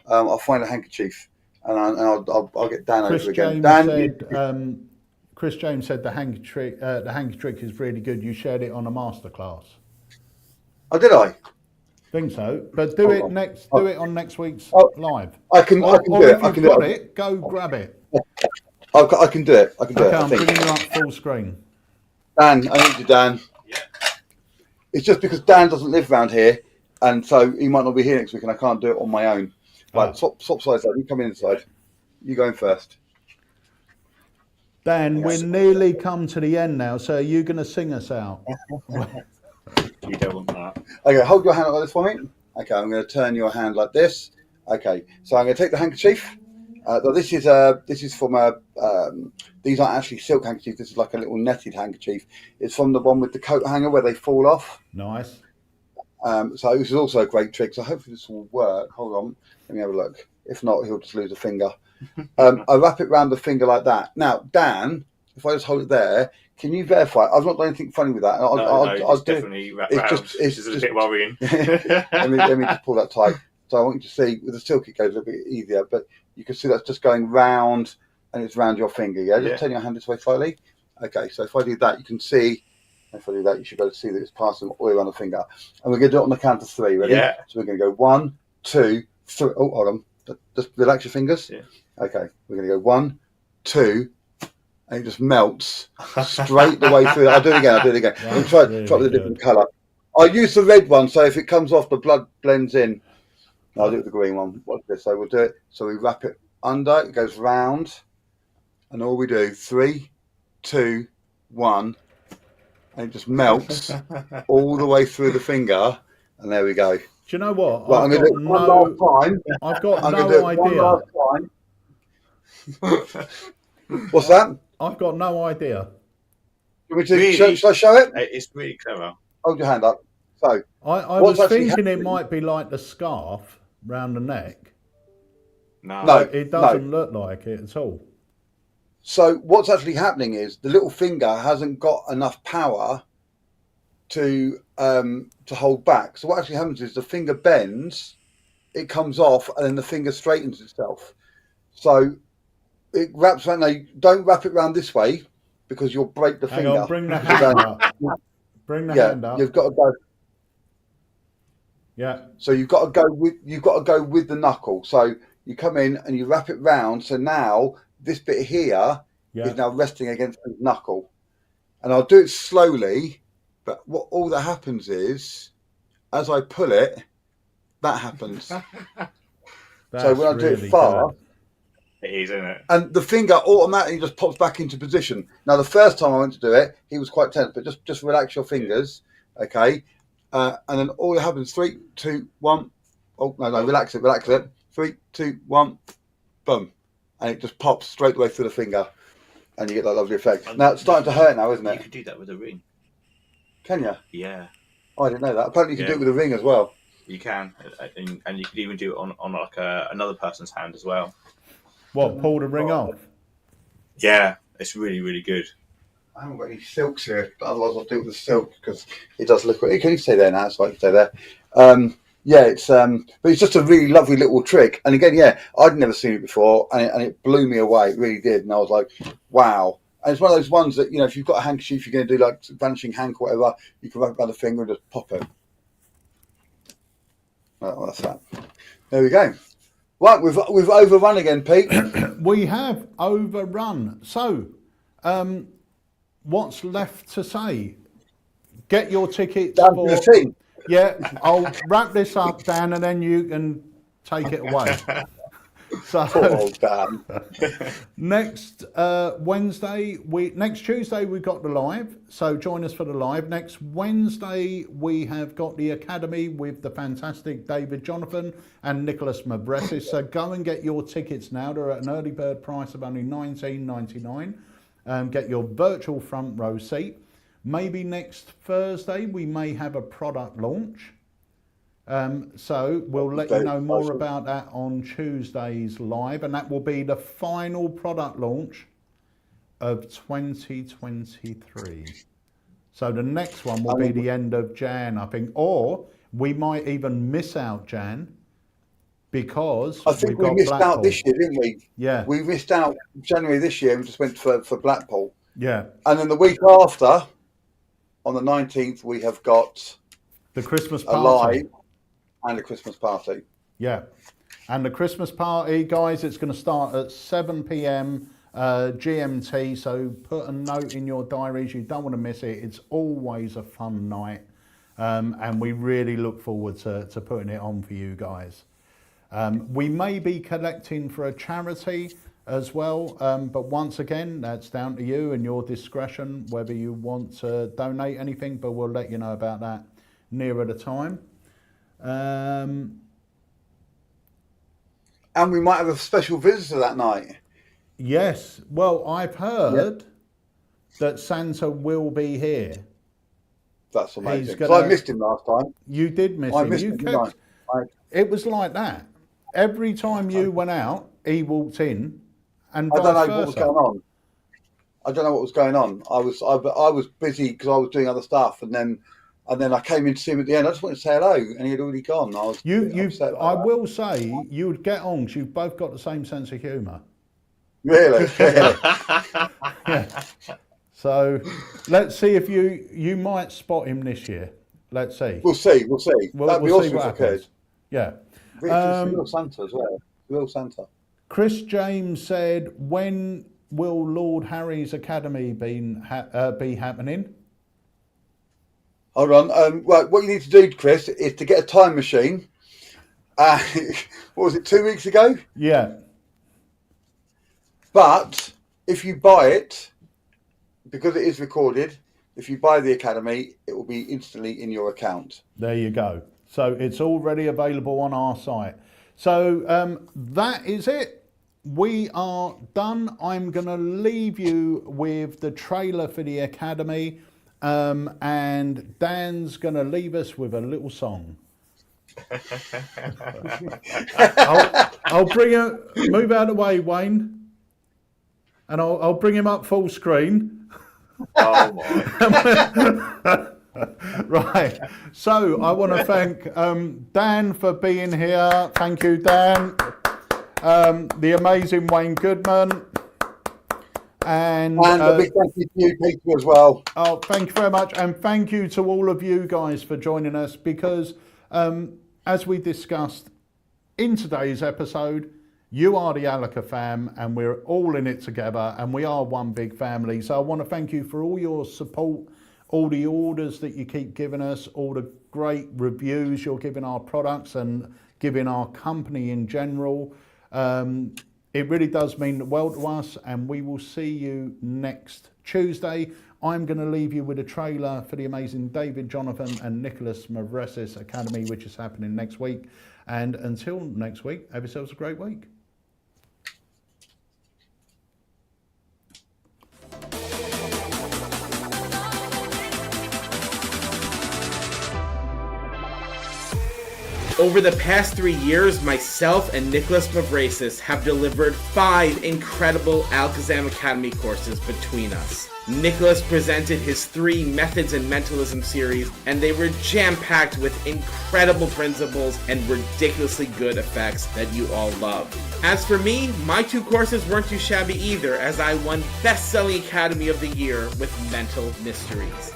I'll find a handkerchief, and I'll get Dan over again. Dan, Chris James said the hanky trick is really good. You shared it on a masterclass. Oh, did I? Think so, but do it next. Do it on next week's live. I can do it. If you've got it, go grab it. I can do it. I can do it. I'm bringing you up full screen. Dan, I need you, Dan. Yeah. It's just because Dan doesn't live around here, and so he might not be here next week, and I can't do it on my own. Right, swap sides. You come inside. You go in first. Dan, we're nearly come to the end now, so are you going to sing us out? You don't want that. Okay, hold your hand like this for me. Okay, I'm going to turn your hand like this. Okay, so I'm going to take the handkerchief. This is from a. These aren't actually silk handkerchiefs. This is like a little netted handkerchief. It's from the one with the coat hanger where they fall off. Nice. So this is also a great trick. So hopefully this will work. Hold on, let me have a look. If not, he'll just lose a finger. I wrap it around the finger like that. Now, Dan, if I just hold it there, can you verify? I've not done anything funny with that. I'll definitely wrap around. It's just a bit worrying. let me just pull that tight. So I want you to see with the silk it goes a little bit easier, but you can see that's just going round and it's round your finger. Yeah, just turn your hand this way slightly. Okay, so if I do that, you can see. If I do that, you should be able to see that it's passing all the way around the finger. And we're going to do it on the count of three. Ready? Yeah. So we're going to go 1, 2, 3. Oh, hold on. Just relax your fingers. Yeah. Okay, we're going to go 1, 2, and it just melts straight the way through. I'll do it again. I'll try with a different colour. I'll use the red one, so if it comes off, the blood blends in. I'll do it with the green one. Watch this. So we'll do it. So we wrap it under. It goes round, and all we do 3, 2, 1, and it just melts all the way through the finger, and there we go. Do you know what? Well, I'm going to do it one last time. I've got I'm no going to do it idea. one last time. What's that? I've got no idea. Shall I show it? It's really clever. Hold your hand up. So I was thinking it might be like the scarf round the neck. No, it doesn't look like it at all. So what's actually happening is the little finger hasn't got enough power to hold back. So what actually happens is the finger bends, it comes off, and then the finger straightens itself. So it wraps around. Now, don't wrap it around this way because you'll break the finger. Hang on, bring the hand up. Bring the hand up. You've got to go. Yeah. So you've got to go with the knuckle. So you come in and you wrap it round. So now this bit here is now resting against the knuckle. And I'll do it slowly, but all that happens is, as I pull it, that happens. So when I do it fast, it is, isn't it? and the finger automatically just pops back into position. Now, the first time I went to do it, he was quite tense, but just relax your fingers, okay? And then all that happens, 3, 2, 1. Oh, no, relax it. 3, 2, 1, boom. And it just pops straight away through the finger, and you get that lovely effect. Now, it's starting to hurt now, isn't it? You could do that with a ring. Can you? Yeah. Oh, I didn't know that. Apparently you can do it with a ring as well. You can. And you could even do it on like another person's hand as well. What, pull the ring off? Yeah, it's really, really good. I haven't got any silks here, but otherwise I'll do it with silk because it does look. Can you stay there now? So I can stay there. Yeah, it's but it's just a really lovely little trick. And again, yeah, I'd never seen it before, and it blew me away. It really did. And I was like, wow. And it's one of those ones that, you know, if you've got a handkerchief, you're going to do like vanishing hank or whatever, you can wrap it around the finger and just pop it. Well, that's that. There we go. Right, we've overrun again, Pete. We have overrun. So, what's left to say? Get your tickets Down for to the team. Yeah, I'll wrap this up, Dan, and then you can take it away. Poor old Dan. Next next Tuesday we've got the live, so join us for the live. Next Wednesday we have got the Academy with the fantastic David Jonathan and Nicholas Mavresis. So go and get your tickets now. They're at an early bird price of only $19.99. Get your virtual front row seat. Maybe next Thursday we may have a product launch. So we'll let you know more about that on Tuesday's live, and that will be the final product launch of 2023. So the next one will be the end of Jan, I think, or we might even miss out Jan because I think we missed out this year, didn't we? Yeah, we missed out January this year. We just went for Blackpool. Yeah, and then the week after, on the 19th, we have got the Christmas a party. live and a Christmas party. Yeah, and the Christmas party, guys, it's going to start at 7 p.m. GMT, so put a note in your diaries. You don't want to miss it. It's always a fun night, and we really look forward to putting it on for you guys. We may be collecting for a charity as well, but once again, that's down to you and your discretion whether you want to donate anything, but we'll let you know about that nearer the time. And we might have a special visitor that night. Yes. Well, I've heard that Santa will be here. That's amazing. Because I missed him last time. You did miss him. I missed him. It was like that. Every time you went out, he walked in, and I don't know versa. what was going on. I don't know what was going on. I was busy because I was doing other stuff, and then I came in to see him at the end. I just wanted to say hello, and he had already gone. I was I will say you would get on because you've both got the same sense of humour. Really? Yeah. So let's see if you might spot him this year. Let's see. We'll see. That'd be awesome if I could. Yeah. Real Santa as well. Real Santa. Chris James said, when will Lord Harry's Academy be happening? Hold on. Right, what you need to do, Chris, is to get a time machine. What was it, 2 weeks ago? Yeah. But if you buy it, because it is recorded, if you buy the Academy, it will be instantly in your account. There you go. So it's already available on our site. So that is it. We are done. I'm going to leave you with the trailer for the Academy. And Dan's going to leave us with a little song. I'll bring him, move out of the way, Wayne. And I'll bring him up full screen. Oh my. Right. So I want to thank Dan for being here. Thank you, Dan. The amazing Wayne Goodman. And a big thank you to you, Peter, as well. Oh, thank you very much. And thank you to all of you guys for joining us because, as we discussed in today's episode, you are the Alaka fam and we're all in it together and we are one big family. So I want to thank you for all your support, all the orders that you keep giving us, all the great reviews you're giving our products and giving our company in general. It really does mean the world to us, and we will see you next Tuesday. I'm going to leave you with a trailer for the amazing David Jonathan and Nicholas Mavresis Academy, which is happening next week. And until next week, have yourselves a great week. Over the past 3 years, myself and Nicholas Mavresis have delivered 5 incredible Alakazam Academy courses between us. Nicholas presented his 3 Methods in Mentalism series, and they were jam-packed with incredible principles and ridiculously good effects that you all love. As for me, my 2 courses weren't too shabby either, as I won Best-Selling Academy of the Year with Mental Mysteries.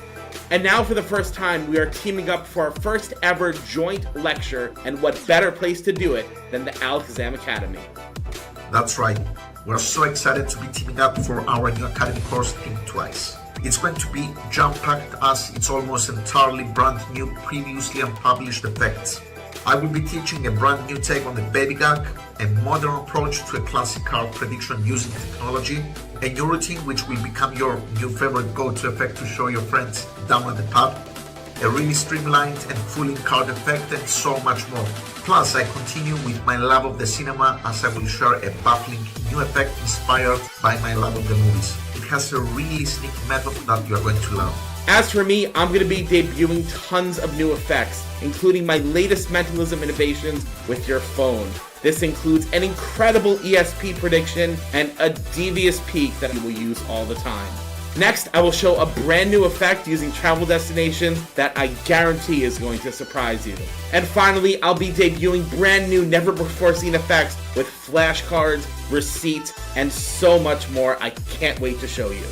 And now for the first time, we are teaming up for our first ever joint lecture, and what better place to do it than the Alakazam Academy. That's right. We're so excited to be teaming up for our new Academy course, Think Twice. It's going to be jam-packed as it's almost entirely brand new, previously unpublished effects. I will be teaching a brand new take on the baby gag, a modern approach to a classic card prediction using technology, a new routine which will become your new favorite go-to effect to show your friends down at the pub, a really streamlined and fully card effect, and so much more. Plus, I continue with my love of the cinema as I will share a baffling new effect inspired by my love of the movies. It has a really sneaky method that you are going to love. As for me, I'm going to be debuting tons of new effects, including my latest mentalism innovations with your phone. This includes an incredible ESP prediction and a devious peak that you will use all the time. Next, I will show a brand new effect using travel destinations that I guarantee is going to surprise you. And finally, I'll be debuting brand new, never before seen effects with flashcards, receipts, and so much more. I can't wait to show you.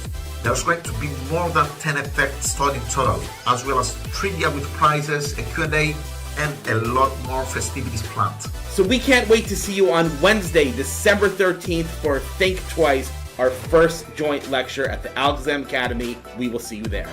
There's going to be more than 10 effects taught in total, as well as trivia with prizes, a Q&A, and a lot more festivities planned. So we can't wait to see you on Wednesday, December 13th for Think Twice, our first joint lecture at the AlakazamAcademy. We will see you there.